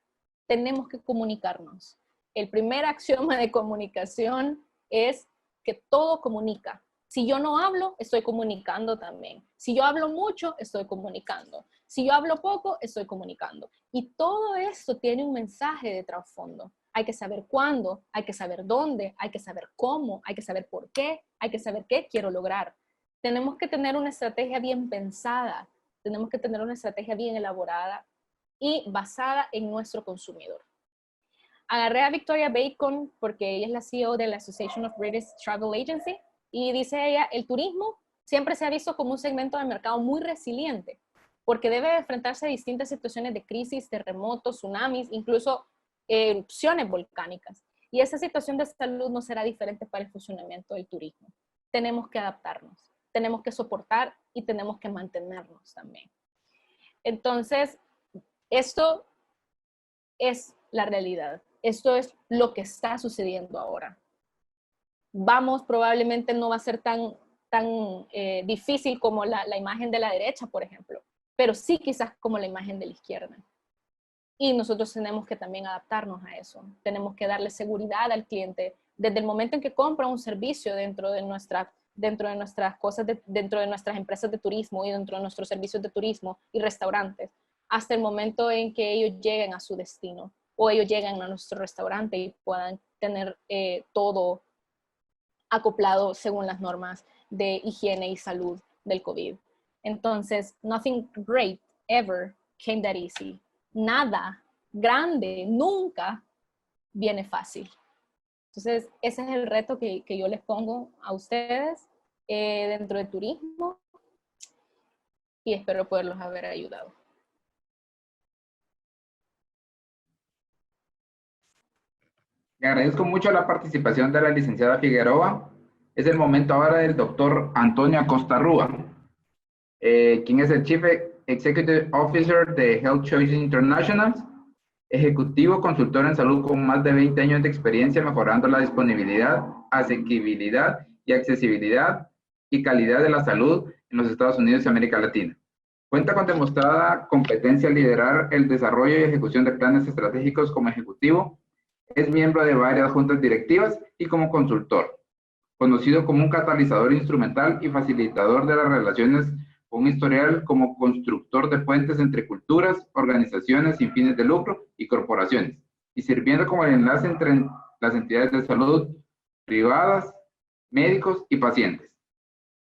Speaker 4: Tenemos que comunicarnos. El primer axioma de comunicación es que todo comunica. Si yo no hablo, estoy comunicando también. Si yo hablo mucho, estoy comunicando. Si yo hablo poco, estoy comunicando. Y todo esto tiene un mensaje de trasfondo. Hay que saber cuándo, hay que saber dónde, hay que saber cómo, hay que saber por qué, hay que saber qué quiero lograr. Tenemos que tener una estrategia bien pensada, tenemos que tener una estrategia bien elaborada y basada en nuestro consumidor. Agarré a Victoria Bacon porque ella es la CEO de la Association of British Travel Agency y dice ella, el turismo siempre se ha visto como un segmento de mercado muy resiliente porque debe enfrentarse a distintas situaciones de crisis, terremotos, tsunamis, incluso erupciones volcánicas. Y esa situación de salud no será diferente para el funcionamiento del turismo. Tenemos que adaptarnos, tenemos que soportar y tenemos que mantenernos también. Entonces, esto es la realidad. Esto es lo que está sucediendo ahora. Vamos, probablemente no va a ser tan difícil como la imagen de la derecha, por ejemplo, pero sí quizás como la imagen de la izquierda. Y nosotros tenemos que también adaptarnos a eso. Tenemos que darle seguridad al cliente desde el momento en que compra un servicio dentro de nuestras cosas, dentro de nuestras empresas de turismo y dentro de nuestros servicios de turismo y restaurantes, hasta el momento en que ellos lleguen a su destino o ellos lleguen a nuestro restaurante y puedan tener todo acoplado según las normas de higiene y salud del COVID. Entonces, nothing great ever came that easy. Nada grande nunca viene fácil. Entonces, ese es el reto que yo les pongo a ustedes dentro del turismo y espero poderlos haber ayudado.
Speaker 1: Le agradezco mucho la participación de la licenciada Figueroa. Es el momento ahora del doctor Antonio Acosta Rúa, quien es el Chief Executive Officer de Health Choices International, ejecutivo consultor en salud con más de 20 años de experiencia mejorando la disponibilidad, asequibilidad y accesibilidad y calidad de la salud en los Estados Unidos y América Latina. Cuenta con demostrada competencia en liderar el desarrollo y ejecución de planes estratégicos como ejecutivo. Es miembro de varias juntas directivas y como consultor, conocido como un catalizador instrumental y facilitador de las relaciones con un historial como constructor de puentes entre culturas, organizaciones sin fines de lucro y corporaciones, y sirviendo como el enlace entre las entidades de salud privadas, médicos y pacientes.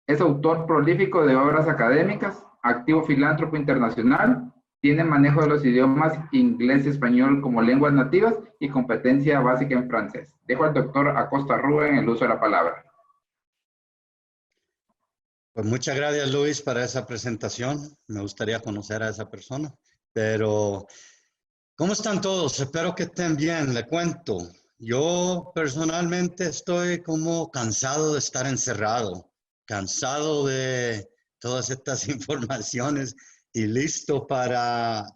Speaker 1: Es autor prolífico de obras académicas, activo filántropo internacional, tiene manejo de los idiomas inglés y español como lenguas nativas y competencia básica en francés. Dejo al doctor Acosta Rúa en el uso de la palabra.
Speaker 6: Pues muchas gracias, Luis, para esa presentación. Me gustaría conocer a esa persona. Pero, ¿cómo están todos? Espero que estén bien. Le cuento. Yo personalmente estoy como cansado de estar encerrado, cansado de todas estas informaciones y listo para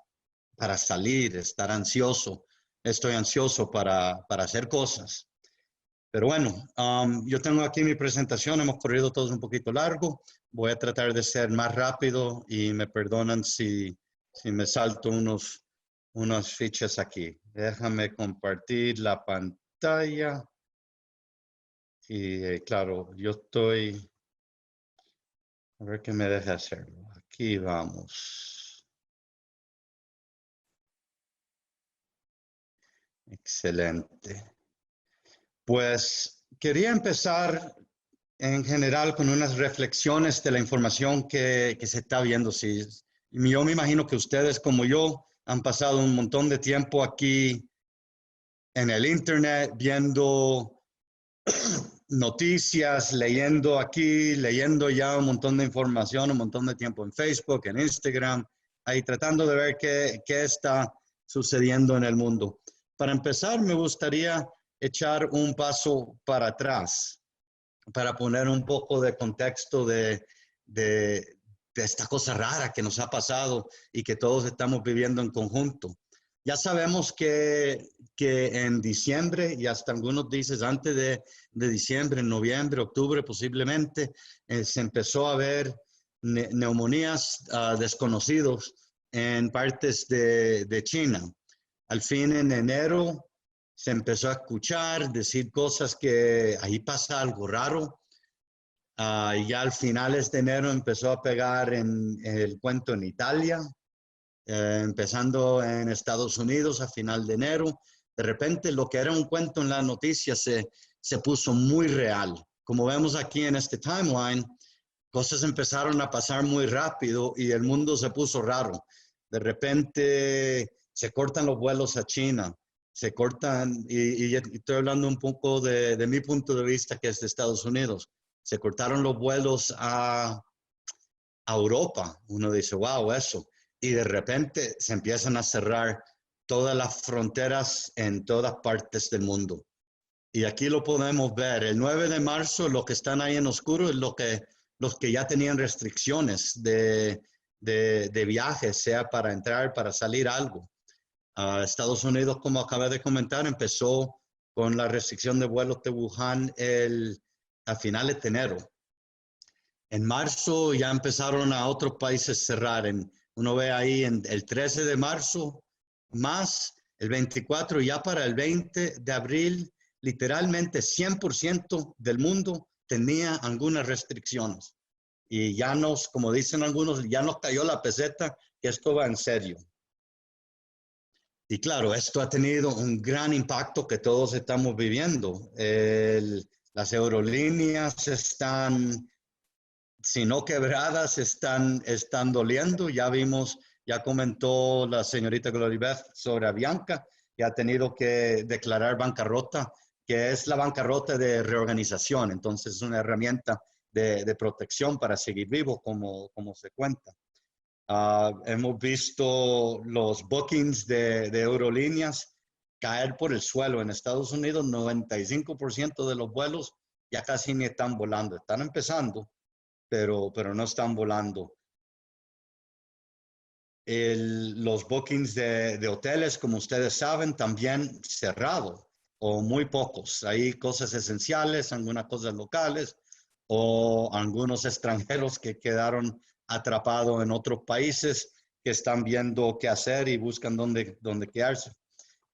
Speaker 6: salir, estar ansioso. Estoy ansioso para hacer cosas. Pero bueno, yo tengo aquí mi presentación, hemos corrido todos un poquito largo. Voy a tratar de ser más rápido y me perdonan si me salto unas fichas aquí. Déjame compartir la pantalla. Y claro, yo estoy... A ver qué me deja hacerlo. Aquí vamos. Excelente. Pues quería empezar en general con unas reflexiones de la información que se está viendo. Sí, yo me imagino que ustedes como yo han pasado un montón de tiempo aquí en el internet viendo noticias, leyendo aquí, leyendo ya un montón de información, un montón de tiempo en Facebook, en Instagram, ahí tratando de ver qué está sucediendo en el mundo. Para empezar, me gustaría echar un paso para atrás para poner un poco de contexto de esta cosa rara que nos ha pasado y que todos estamos viviendo en conjunto. Ya sabemos que en diciembre, y hasta algunos dicen antes de diciembre, en noviembre, octubre posiblemente, se empezó a ver neumonías desconocidos en partes de China. Al fin, en enero, se empezó a escuchar, decir cosas que ahí pasa algo raro. Ya al finales de enero empezó a pegar en el cuento en Italia, empezando en Estados Unidos a final de enero. De repente lo que era un cuento en la noticia se puso muy real. Como vemos aquí en este timeline, cosas empezaron a pasar muy rápido y el mundo se puso raro. De repente se cortan los vuelos a China, se cortan, y estoy hablando un poco de mi punto de vista, que es de Estados Unidos. Se cortaron los vuelos a Europa. Uno dice, wow, eso. Y de repente se empiezan a cerrar todas las fronteras en todas partes del mundo. Y aquí lo podemos ver. El 9 de marzo, los que están ahí en oscuro es los que ya tenían restricciones de viaje, sea para entrar, para salir algo. Estados Unidos, como acabé de comentar, empezó con la restricción de vuelos de Wuhan a finales de enero. En marzo ya empezaron a otros países cerrar. Uno ve ahí el 13 de marzo, más el 24, ya para el 20 de abril, literalmente 100% del mundo tenía algunas restricciones. Y ya como dicen algunos, ya nos cayó la peseta, que esto va en serio. Y claro, esto ha tenido un gran impacto que todos estamos viviendo. Las aerolíneas están, si no quebradas, están doliendo. Ya vimos, ya comentó la señorita Gloribeth sobre Avianca, que ha tenido que declarar bancarrota, que es la bancarrota de reorganización. Entonces es una herramienta de protección para seguir vivo, como se cuenta. Hemos visto los bookings de aerolíneas caer por el suelo. En Estados Unidos, 95% de los vuelos ya casi ni están volando. Están empezando, pero no están volando. Los bookings de hoteles, como ustedes saben, también cerrado o muy pocos. Hay cosas esenciales, algunas cosas locales o algunos extranjeros que quedaron atrapados en otros países que están viendo qué hacer y buscan dónde quedarse.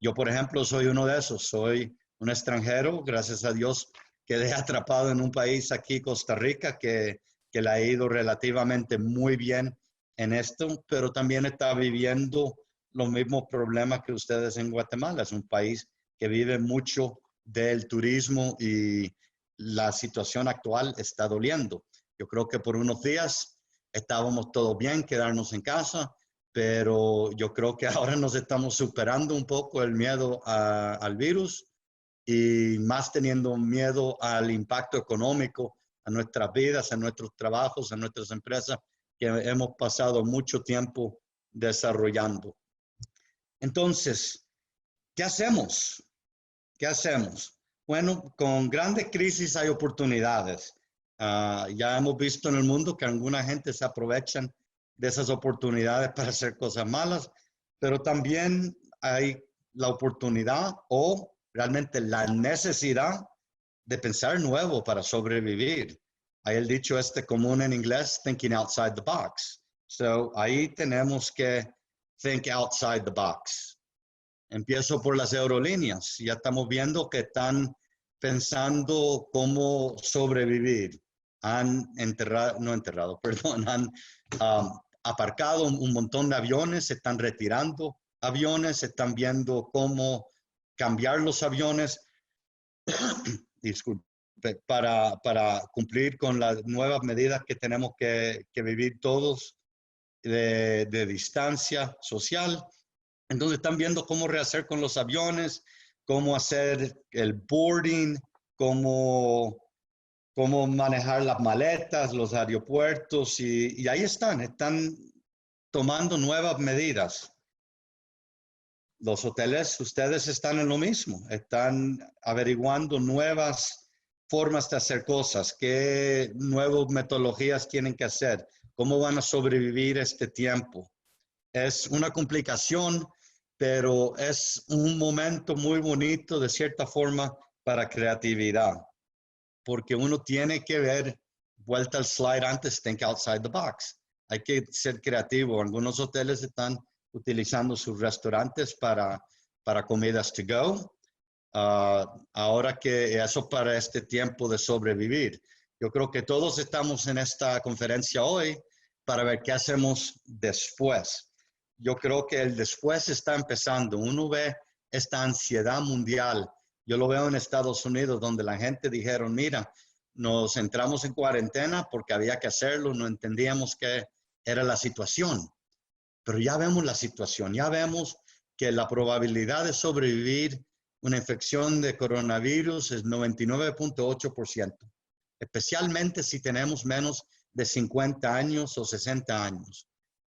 Speaker 6: Yo, por ejemplo, soy uno de esos. Soy un extranjero, gracias a Dios, quedé atrapado en un país aquí, Costa Rica, que le ha ido relativamente muy bien en esto, pero también está viviendo los mismos problemas que ustedes en Guatemala. Es un país que vive mucho del turismo y la situación actual está doliendo. Yo creo que por unos días estábamos todos bien, quedarnos en casa, pero yo creo que ahora nos estamos superando un poco el miedo al virus y más teniendo miedo al impacto económico a nuestras vidas, a nuestros trabajos, a nuestras empresas que hemos pasado mucho tiempo desarrollando. Entonces, ¿qué hacemos? ¿Qué hacemos? Bueno, con grandes crisis hay oportunidades. Ya hemos visto en el mundo que alguna gente se aprovechan de esas oportunidades para hacer cosas malas, pero también hay la oportunidad o realmente la necesidad de pensar nuevo para sobrevivir. Hay el dicho común en inglés, thinking outside the box. So, ahí tenemos que think outside the box. Empiezo por las aerolíneas. Ya estamos viendo que están pensando cómo sobrevivir. Han aparcado un montón de aviones, se están retirando aviones, se están viendo cómo cambiar los aviones, disculpe, para cumplir con las nuevas medidas que tenemos que vivir todos de distancia social. Entonces están viendo cómo rehacer con los aviones, cómo hacer el boarding, cómo manejar las maletas, los aeropuertos, y ahí están tomando nuevas medidas. Los hoteles, ustedes están en lo mismo, están averiguando nuevas formas de hacer cosas, qué nuevas metodologías tienen que hacer, cómo van a sobrevivir este tiempo. Es una complicación, pero es un momento muy bonito de cierta forma para creatividad, porque uno tiene que ver, vuelta al slide antes, think outside the box. Hay que ser creativo. Algunos hoteles están utilizando sus restaurantes para comidas to go. Ahora que eso para este tiempo de sobrevivir. Yo creo que todos estamos en esta conferencia hoy para ver qué hacemos después. Yo creo que el después está empezando. Uno ve esta ansiedad mundial. Yo lo veo en Estados Unidos, donde la gente dijeron, mira, nos entramos en cuarentena porque había que hacerlo, no entendíamos qué era la situación. Pero ya vemos la situación, ya vemos que la probabilidad de sobrevivir una infección de coronavirus es 99.8%, especialmente si tenemos menos de 50 años o 60 años.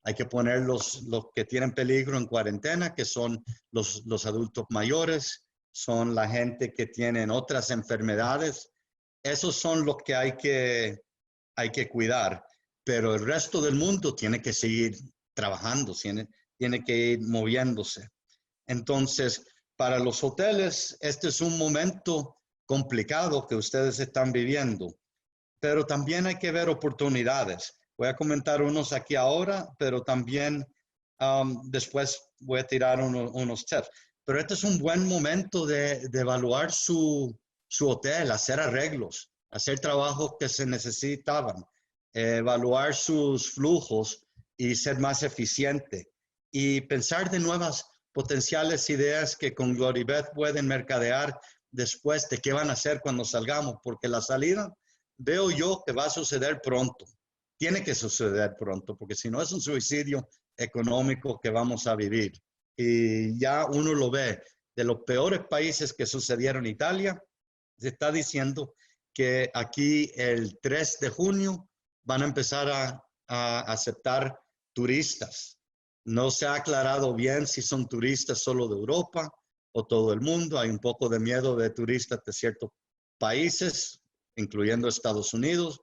Speaker 6: Hay que poner los que tienen peligro en cuarentena, que son los adultos mayores, son la gente que tienen otras enfermedades. Esos son los que hay que cuidar, pero el resto del mundo tiene que seguir trabajando, tiene que ir moviéndose. Entonces, para los hoteles, este es un momento complicado que ustedes están viviendo, pero también hay que ver oportunidades. Voy a comentar unos aquí ahora, pero también después voy a tirar unos tips. Pero este es un buen momento de evaluar su hotel, hacer arreglos, hacer trabajos que se necesitaban, evaluar sus flujos y ser más eficiente y pensar de nuevas potenciales ideas que con Gloribet pueden mercadear después de qué van a hacer cuando salgamos, porque la salida veo yo que va a suceder pronto. Tiene que suceder pronto, porque si no es un suicidio económico que vamos a vivir. Y ya uno lo ve, de los peores países que sucedieron en Italia, se está diciendo que aquí el 3 de junio van a empezar a aceptar turistas. No se ha aclarado bien si son turistas solo de Europa o todo el mundo. Hay un poco de miedo de turistas de ciertos países, incluyendo Estados Unidos.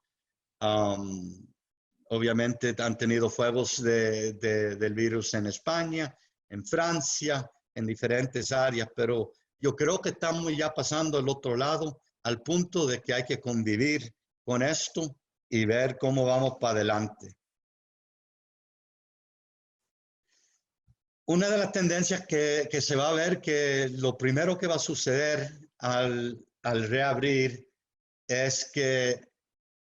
Speaker 6: Obviamente han tenido fuegos del virus en España, en Francia, en diferentes áreas, pero yo creo que estamos ya pasando al otro lado, al punto de que hay que convivir con esto y ver cómo vamos para adelante. Una de las tendencias que se va a ver, que lo primero que va a suceder al reabrir es que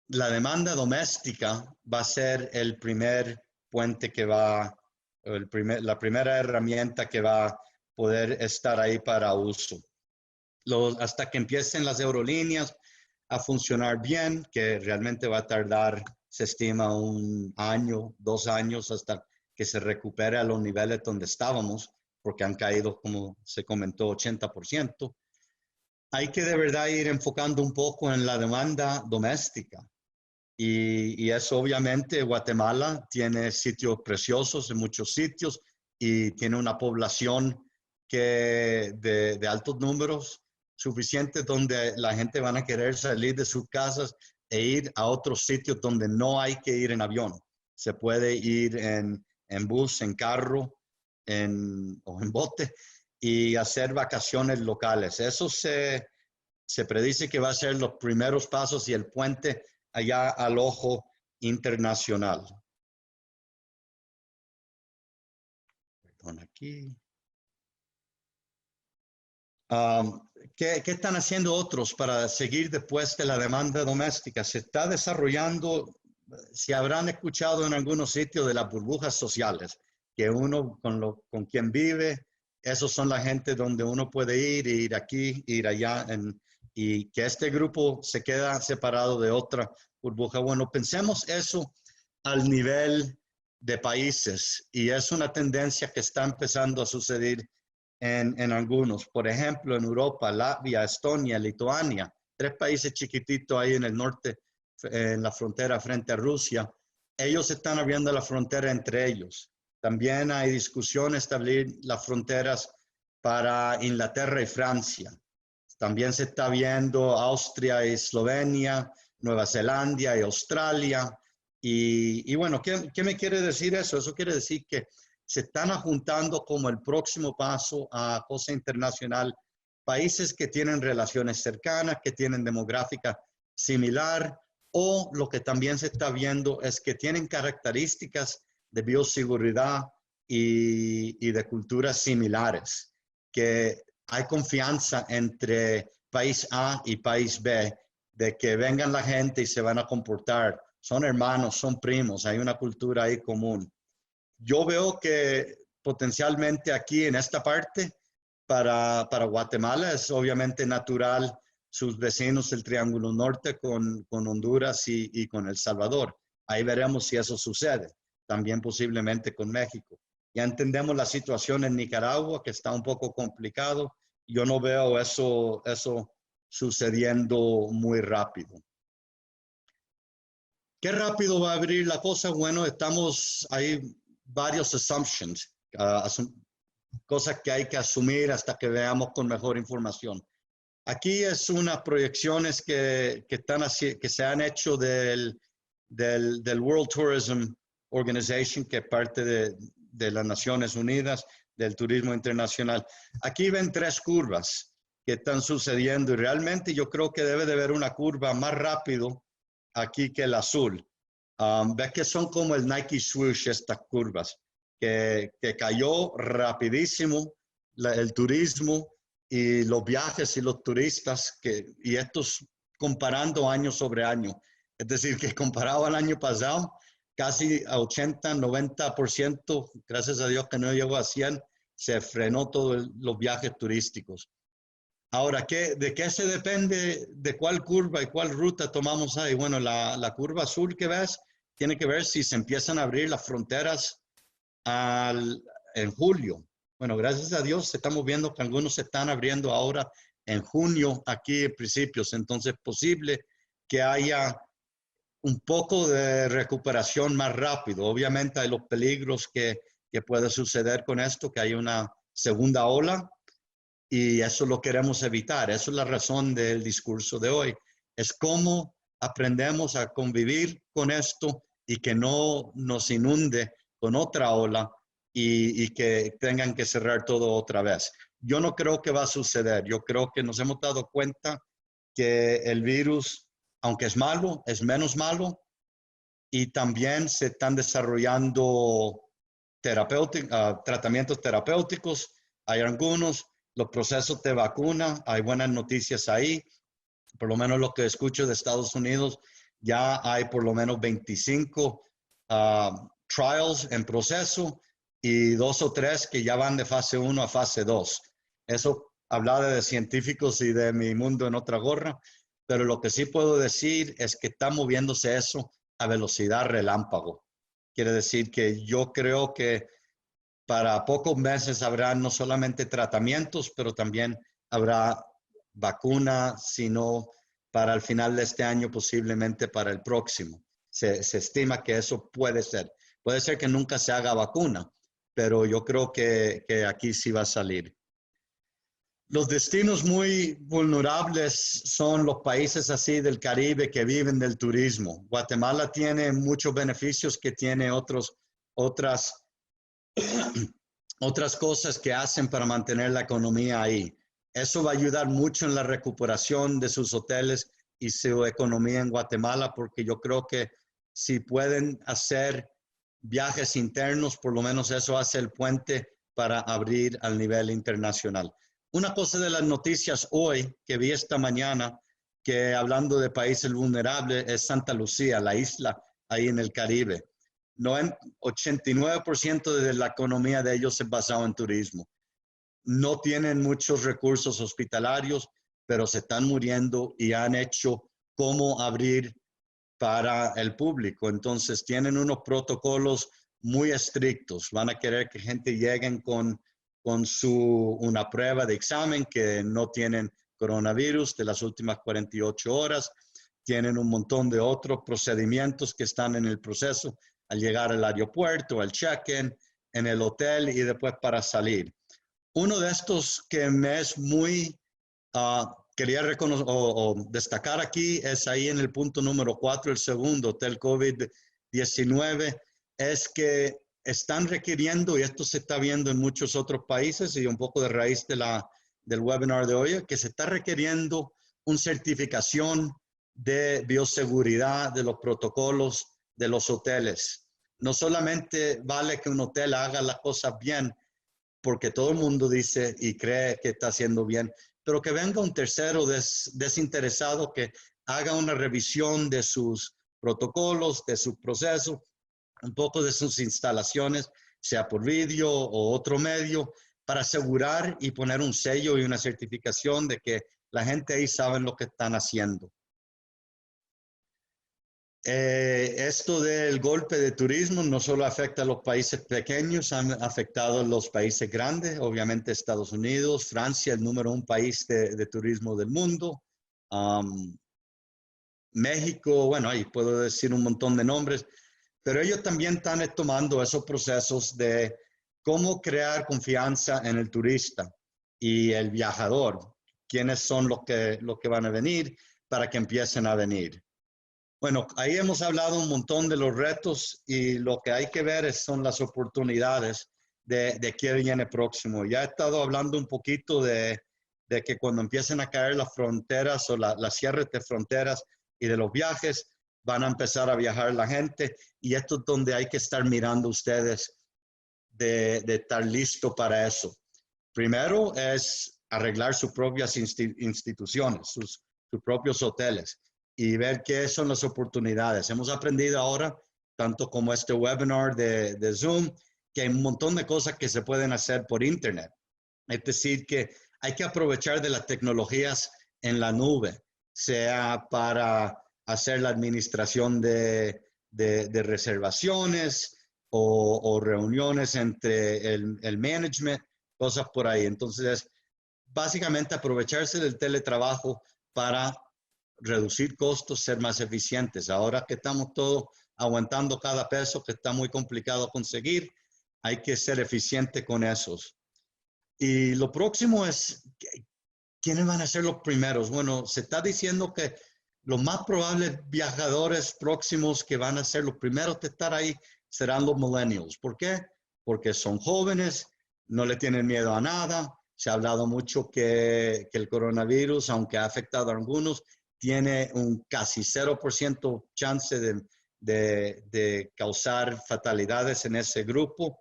Speaker 6: la demanda doméstica va a ser el primer puente que va, la primera herramienta que va a poder estar ahí para uso. Hasta que empiecen las aerolíneas a funcionar bien, que realmente va a tardar, se estima, 1 año, 2 años hasta que se recupere a los niveles donde estábamos, porque han caído, como se comentó, 80%. Hay que de verdad ir enfocando un poco en la demanda doméstica. Y eso obviamente Guatemala tiene sitios preciosos en muchos sitios y tiene una población de altos números suficientes donde la gente van a querer salir de sus casas e ir a otros sitios donde no hay que ir en avión. Se puede ir en bus, en carro o en bote y hacer vacaciones locales. Eso se predice que va a ser los primeros pasos y el puente allá al ojo internacional. Perdón, aquí. ¿Qué están haciendo otros para seguir después de la demanda doméstica? Se está desarrollando, si habrán escuchado en algunos sitios, de las burbujas sociales, que uno con quien vive esos son la gente donde uno puede ir aquí, ir allá, y que este grupo se queda separado de otra burbuja. Bueno, pensemos eso al nivel de países, y es una tendencia que está empezando a suceder en algunos. Por ejemplo, en Europa, Latvia, Estonia, Lituania, 3 países chiquititos ahí en el norte, en la frontera frente a Rusia, ellos están abriendo la frontera entre ellos. También hay discusiones de abrir las fronteras para Inglaterra y Francia. También se está viendo Austria y Eslovenia, Nueva Zelanda y Australia. Y bueno, ¿qué me quiere decir eso? Eso quiere decir que se están juntando como el próximo paso a cosa internacional países que tienen relaciones cercanas, que tienen demográfica similar, o lo que también se está viendo es que tienen características de bioseguridad y de culturas similares, que hay confianza entre país A y país B, de que vengan la gente y se van a comportar, son hermanos, son primos, hay una cultura ahí común. Yo veo que potencialmente aquí en esta parte, para Guatemala es obviamente natural sus vecinos el Triángulo Norte con Honduras y con El Salvador. Ahí veremos si eso sucede. También posiblemente con México. Ya entendemos la situación en Nicaragua, que está un poco complicado. Yo no veo eso sucediendo muy rápido. ¿Qué rápido va a abrir la cosa? Bueno, hay varios assumptions, cosas que hay que asumir hasta que veamos con mejor información. Aquí es unas proyecciones que se han hecho del World Tourism Organization, que es parte de las Naciones Unidas, del turismo internacional. Aquí ven 3 curvas que están sucediendo y realmente yo creo que debe de haber una curva más rápido aquí que el azul. Ves que son como el Nike swoosh estas curvas, que cayó rapidísimo el turismo y los viajes y los turistas, y estos comparando año sobre año. Es decir, que comparado al año pasado, casi a 80, 90%, gracias a Dios que no llegó a 100, se frenó todos los viajes turísticos. Ahora, ¿de qué se depende? ¿De cuál curva y cuál ruta tomamos ahí? Bueno, la curva azul que ves tiene que ver si se empiezan a abrir las fronteras en julio. Bueno, gracias a Dios estamos viendo que algunos se están abriendo ahora en junio, aquí en principios. Entonces, es posible que haya un poco de recuperación más rápido. Obviamente hay los peligros que puede suceder con esto, que hay una segunda ola, y eso lo queremos evitar. Eso es la razón del discurso de hoy. Es cómo aprendemos a convivir con esto y que no nos inunde con otra ola y que tengan que cerrar todo otra vez. Yo no creo que va a suceder. Yo creo que nos hemos dado cuenta que el virus, aunque es malo, es menos malo, y también se están desarrollando tratamientos terapéuticos. Hay algunos, los procesos de vacuna, hay buenas noticias ahí. Por lo menos lo que escucho de Estados Unidos, ya hay por lo menos 25 trials en proceso y 2 o 3 que ya van de fase 1 a fase 2. Eso habla de científicos y de mi mundo en otra gorra, pero lo que sí puedo decir es que está moviéndose eso a velocidad relámpago. Quiere decir que yo creo que para pocos meses habrá no solamente tratamientos, pero también habrá vacuna, sino para el final de este año, posiblemente para el próximo. Se estima que eso puede ser. Puede ser que nunca se haga vacuna, pero yo creo que aquí sí va a salir. Los destinos muy vulnerables son los países así del Caribe que viven del turismo. Guatemala tiene muchos beneficios que tiene otras cosas que hacen para mantener la economía ahí. Eso va a ayudar mucho en la recuperación de sus hoteles y su economía en Guatemala, porque yo creo que si pueden hacer viajes internos, por lo menos eso hace el puente para abrir al nivel internacional. Una cosa de las noticias hoy que vi esta mañana, que hablando de países vulnerables, es Santa Lucía, la isla ahí en el Caribe. 89% de la economía de ellos es basado en turismo. no tienen muchos recursos hospitalarios, pero se están muriendo y han hecho cómo abrir para el público. Entonces tienen unos protocolos muy estrictos. Van a querer que gente llegue con una prueba de examen que no tienen coronavirus de las últimas 48 horas. Tienen un montón de otros procedimientos que están en el proceso al llegar al aeropuerto, al check-in, en el hotel y después para salir. Uno de estos que me es muy, quería reconocer o destacar aquí es ahí en el punto número 4, el segundo, Hotel COVID-19, es que están requiriendo, y esto se está viendo en muchos otros países y un poco de raíz del webinar de hoy, que se está requiriendo una certificación de bioseguridad de los protocolos de los hoteles. No solamente vale que un hotel haga las cosas bien, porque todo el mundo dice y cree que está haciendo bien, pero que venga un tercero desinteresado que haga una revisión de sus protocolos, de su proceso, un poco de sus instalaciones, sea por vídeo o otro medio, para asegurar y poner un sello y una certificación de que la gente ahí sabe lo que están haciendo. Esto del golpe de turismo no solo afecta a los países pequeños, han afectado a los países grandes, obviamente Estados Unidos, Francia, el número 1 país de turismo del mundo, México, bueno, ahí puedo decir un montón de nombres, pero ellos también están tomando esos procesos de cómo crear confianza en el turista y el viajador, quiénes son los que van a venir para que empiecen a venir. Bueno, ahí hemos hablado un montón de los retos y lo que hay que ver son las oportunidades de qué viene próximo. Ya he estado hablando un poquito de que cuando empiecen a caer las fronteras o las cierres de fronteras y de los viajes, van a empezar a viajar la gente y esto es donde hay que estar mirando ustedes de estar listo para eso. Primero es arreglar sus propias instituciones, sus propios hoteles, y ver qué son las oportunidades. Hemos aprendido ahora, tanto como este webinar de Zoom, que hay un montón de cosas que se pueden hacer por Internet. Es decir, que hay que aprovechar de las tecnologías en la nube, sea para hacer la administración de reservaciones o reuniones entre el management, cosas por ahí. Entonces, básicamente aprovecharse del teletrabajo para reducir costos, ser más eficientes. Ahora que estamos todos aguantando cada peso, que está muy complicado conseguir, hay que ser eficiente con esos. Y lo próximo es, ¿quiénes van a ser los primeros? Bueno, se está diciendo que los más probables viajadores próximos que van a ser los primeros de estar ahí serán los millennials. ¿Por qué? Porque son jóvenes, no le tienen miedo a nada. Se ha hablado mucho que el coronavirus, aunque ha afectado a algunos, tiene un casi 0% chance de causar fatalidades en ese grupo.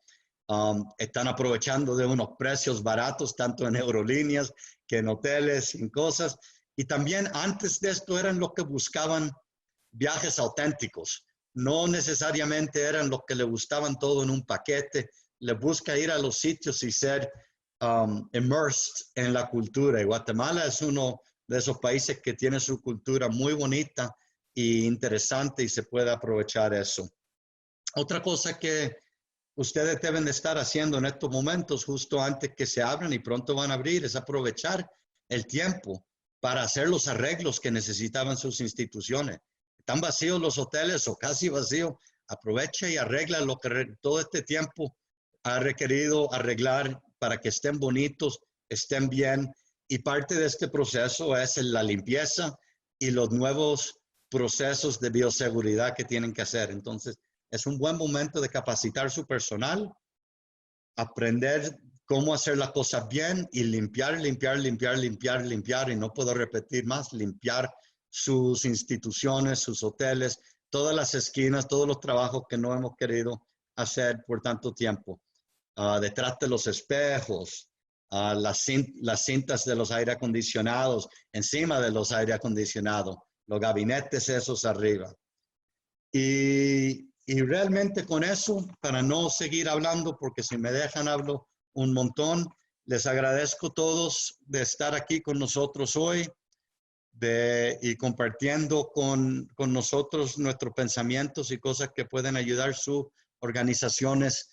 Speaker 6: Están aprovechando de unos precios baratos, tanto en aerolíneas que en hoteles, en cosas. Y también antes de esto eran los que buscaban viajes auténticos. No necesariamente eran los que le gustaban todo en un paquete. Les busca ir a los sitios y ser immersed en la cultura. Y Guatemala es uno de esos países que tiene su cultura muy bonita e interesante y se puede aprovechar eso. Otra cosa que ustedes deben de estar haciendo en estos momentos, justo antes que se abran y pronto van a abrir, es aprovechar el tiempo para hacer los arreglos que necesitaban sus instituciones. Están vacíos los hoteles o casi vacíos. Aprovecha y arregla lo que todo este tiempo ha requerido arreglar para que estén bonitos, estén bien. Y parte de este proceso es la limpieza y los nuevos procesos de bioseguridad que tienen que hacer. Entonces, es un buen momento de capacitar su personal, aprender cómo hacer las cosas bien y limpiar, y no puedo repetir más, limpiar sus instituciones, sus hoteles, todas las esquinas, todos los trabajos que no hemos querido hacer por tanto tiempo. Detrás de los espejos, las cintas de los aire acondicionados, encima de los aire acondicionados, los gabinetes esos arriba. Y realmente con eso, para no seguir hablando, porque si me dejan hablo un montón, Les agradezco a todos de estar aquí con nosotros hoy y compartiendo con nosotros nuestros pensamientos y cosas que pueden ayudar sus organizaciones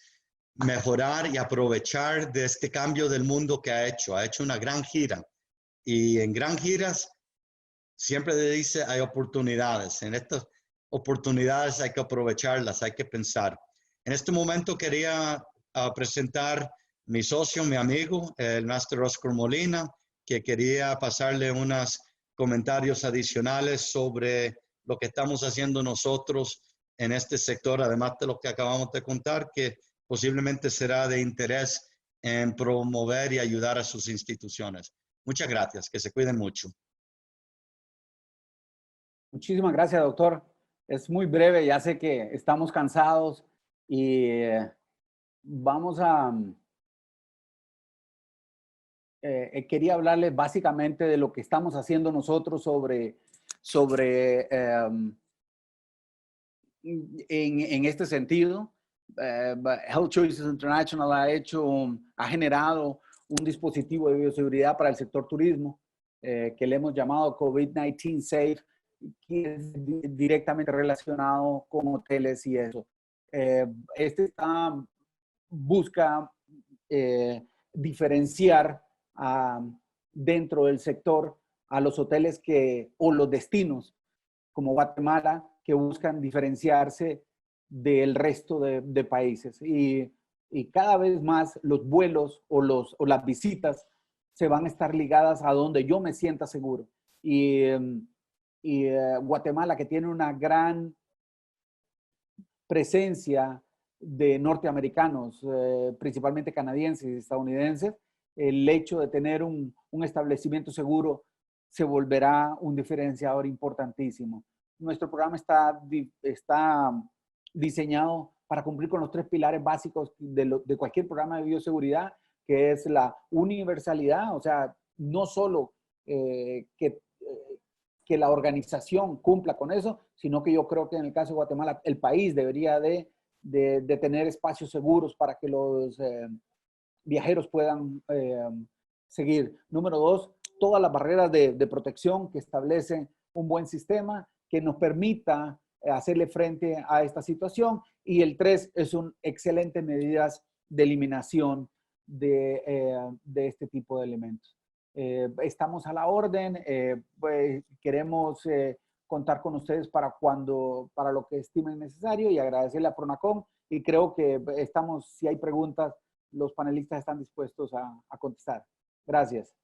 Speaker 6: mejorar y aprovechar de este cambio del mundo que ha hecho. Ha hecho una gran gira y en gran giras siempre dice hay oportunidades. En estas oportunidades hay que aprovecharlas, hay que pensar. En este momento quería presentar mi socio, mi amigo, el Master Oscar Molina, que quería pasarle unos comentarios adicionales sobre lo que estamos haciendo nosotros en este sector, además de lo que acabamos de contar, que posiblemente será de interés en promover y ayudar a sus instituciones. Muchas gracias, que se cuiden mucho.
Speaker 7: Muchísimas gracias, doctor. Es muy breve, ya sé que estamos cansados y vamos a... quería hablarles básicamente de lo que estamos haciendo nosotros en este sentido. Health Choices International ha generado un dispositivo de bioseguridad para el sector turismo que le hemos llamado COVID-19 Safe, que es directamente relacionado con hoteles y eso. Busca diferenciar dentro del sector a los hoteles o los destinos como Guatemala que buscan diferenciarse del resto de países y cada vez más los vuelos o las visitas se van a estar ligadas a donde yo me sienta seguro y Guatemala, que tiene una gran presencia de norteamericanos, principalmente canadienses y estadounidenses, el hecho de tener un establecimiento seguro se volverá un diferenciador importantísimo. Nuestro programa está diseñado para cumplir con los 3 pilares básicos de cualquier programa de bioseguridad, que es la universalidad, o sea, no solo que la organización cumpla con eso, sino que yo creo que en el caso de Guatemala, el país debería de tener espacios seguros para que los viajeros puedan seguir. Número 2, todas las barreras de protección que establecen un buen sistema que nos permita hacerle frente a esta situación. Y el 3 es un excelente medidas de eliminación de este tipo de elementos. Estamos a la orden, pues queremos contar con ustedes para lo que estimen necesario y agradecerle a Pronacom y creo que si hay preguntas, los panelistas están dispuestos a contestar. Gracias.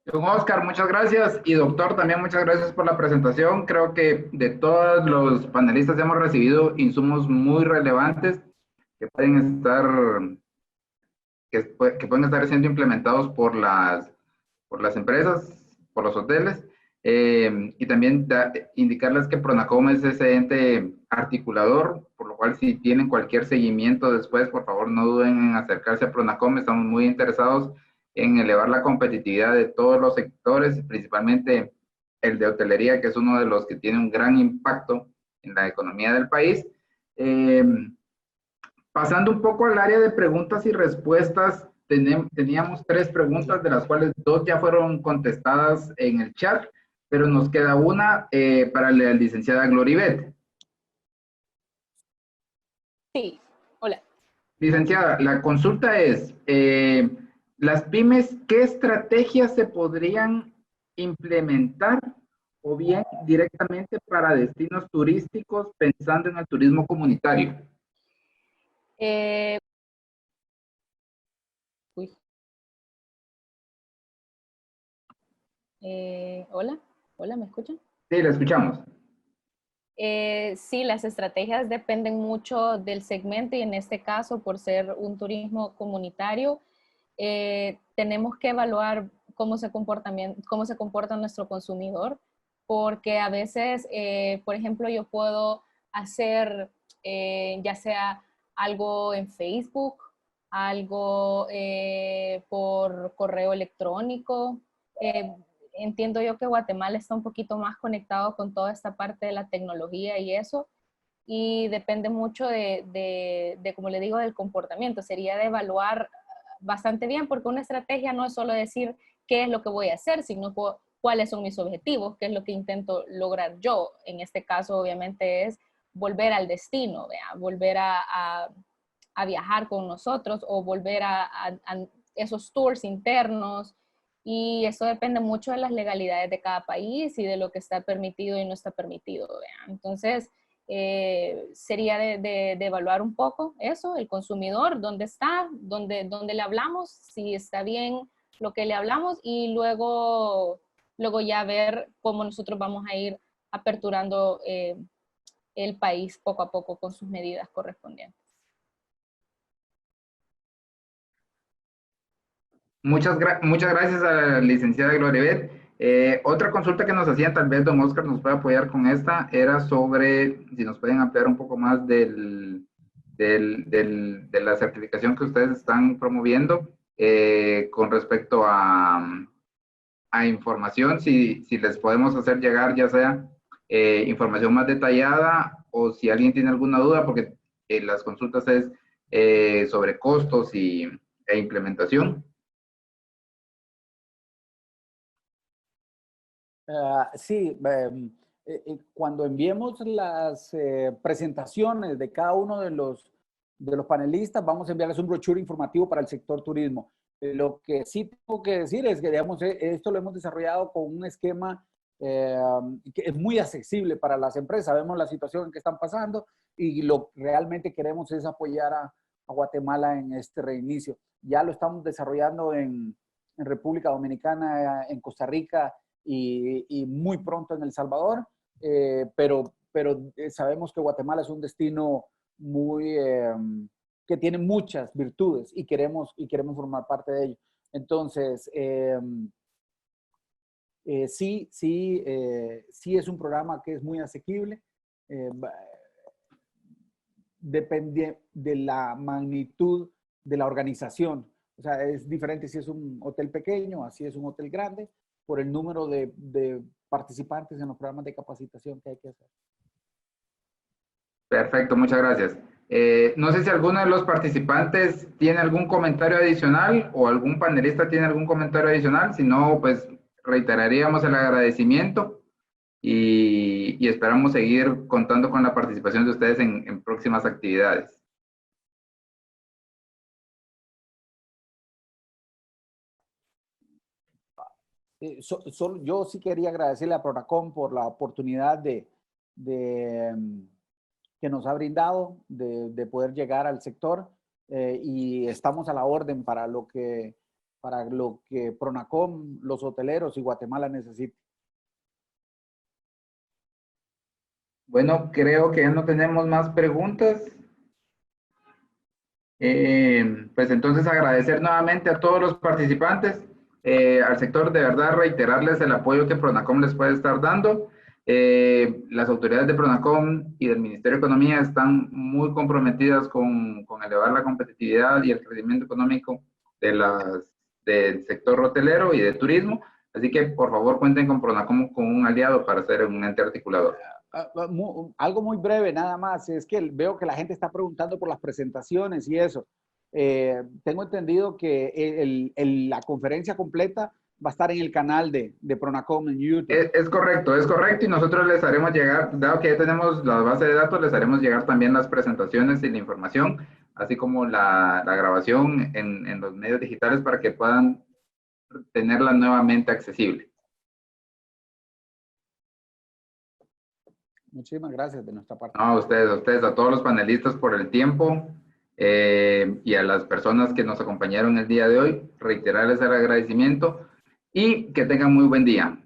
Speaker 1: Don Oscar, muchas gracias. Y doctor, también muchas gracias por la presentación. Creo que de todos los panelistas hemos recibido insumos muy relevantes que pueden estar siendo implementados por las empresas, por los hoteles. Y también indicarles que Pronacom es ese ente articulador, por lo cual si tienen cualquier seguimiento después, por favor no duden en acercarse a Pronacom. Estamos muy interesados en elevar la competitividad de todos los sectores, principalmente el de hotelería, que es uno de los que tiene un gran impacto en la economía del país. Pasando un poco al área de preguntas y respuestas, teníamos 3 preguntas, de las cuales 2 ya fueron contestadas en el chat, pero nos queda una para la licenciada Gloribet.
Speaker 4: Sí, hola.
Speaker 1: Licenciada, la consulta es, las pymes, ¿qué estrategias se podrían implementar o bien directamente para destinos turísticos pensando en el turismo comunitario?
Speaker 4: Hola, ¿me escuchan?
Speaker 1: Sí, la escuchamos.
Speaker 4: Sí, las estrategias dependen mucho del segmento y en este caso, por ser un turismo comunitario, tenemos que evaluar cómo se comporta nuestro consumidor, porque a veces, por ejemplo, yo puedo hacer ya sea algo en Facebook, algo por correo electrónico. Entiendo yo que Guatemala está un poquito más conectado con toda esta parte de la tecnología y eso. y depende mucho como le digo, del comportamiento. Sería de evaluar bastante bien, porque una estrategia no es solo decir qué es lo que voy a hacer, sino cuáles son mis objetivos, qué es lo que intento lograr yo. En este caso, obviamente, es volver al destino, ¿vea? Volver a viajar con nosotros o volver a esos tours internos. Y eso depende mucho de las legalidades de cada país y de lo que está permitido y no está permitido, ¿vea? Entonces, sería de evaluar un poco eso, el consumidor, dónde está, dónde le hablamos, si está bien lo que le hablamos, y luego ya ver cómo nosotros vamos a ir aperturando el país poco a poco con sus medidas correspondientes.
Speaker 1: Muchas gracias a la licenciada Gloribet. Otra consulta que nos hacían, tal vez don Oscar nos puede apoyar con esta, era sobre si nos pueden ampliar un poco más de la certificación que ustedes están promoviendo con respecto a información, si les podemos hacer llegar ya sea información más detallada, o si alguien tiene alguna duda, porque las consultas es sobre costos e implementación.
Speaker 7: Sí, cuando enviemos las presentaciones de cada uno de los panelistas, vamos a enviarles un brochure informativo para el sector turismo. Lo que sí tengo que decir es que, digamos, esto lo hemos desarrollado con un esquema que es muy accesible para las empresas. Sabemos la situación en que están pasando y lo que realmente queremos es apoyar a Guatemala en este reinicio. Ya lo estamos desarrollando en República Dominicana, en Costa Rica, y muy pronto en El Salvador, pero sabemos que Guatemala es un destino que tiene muchas virtudes y queremos formar parte de ello. Entonces, sí es un programa que es muy asequible. Depende de la magnitud de la organización. O sea, es diferente si es un hotel pequeño, así es un hotel grande, por el número de participantes en los programas de capacitación que hay que hacer.
Speaker 1: Perfecto, muchas gracias. No sé si alguno de los participantes tiene algún comentario adicional o algún panelista tiene algún comentario adicional. Si no, pues reiteraríamos el agradecimiento y esperamos seguir contando con la participación de ustedes en próximas actividades.
Speaker 7: Yo sí quería agradecerle a Pronacom por la oportunidad que nos ha brindado de poder llegar al sector, y estamos a la orden para lo que Pronacom, los hoteleros y Guatemala necesiten.
Speaker 1: Bueno, creo que ya no tenemos más preguntas. Pues entonces agradecer nuevamente a todos los participantes, al sector, de verdad reiterarles el apoyo que Pronacom les puede estar dando. Las autoridades de Pronacom y del Ministerio de Economía están muy comprometidas con elevar la competitividad y el crecimiento económico del sector hotelero y de turismo. Así que por favor cuenten con Pronacom como un aliado para ser un ente articulador.
Speaker 7: Algo muy breve nada más, es que veo que la gente está preguntando por las presentaciones y eso. Tengo entendido que la conferencia completa va a estar en el canal de Pronacom en YouTube.
Speaker 1: Es correcto, y nosotros les haremos llegar, dado que ya tenemos la base de datos, les haremos llegar también las presentaciones y la información, así como la grabación en los medios digitales para que puedan tenerla nuevamente accesible.
Speaker 7: Muchísimas gracias de nuestra parte.
Speaker 1: No, a ustedes, a todos los panelistas por el tiempo, y a las personas que nos acompañaron el día de hoy, reiterarles el agradecimiento y que tengan muy buen día.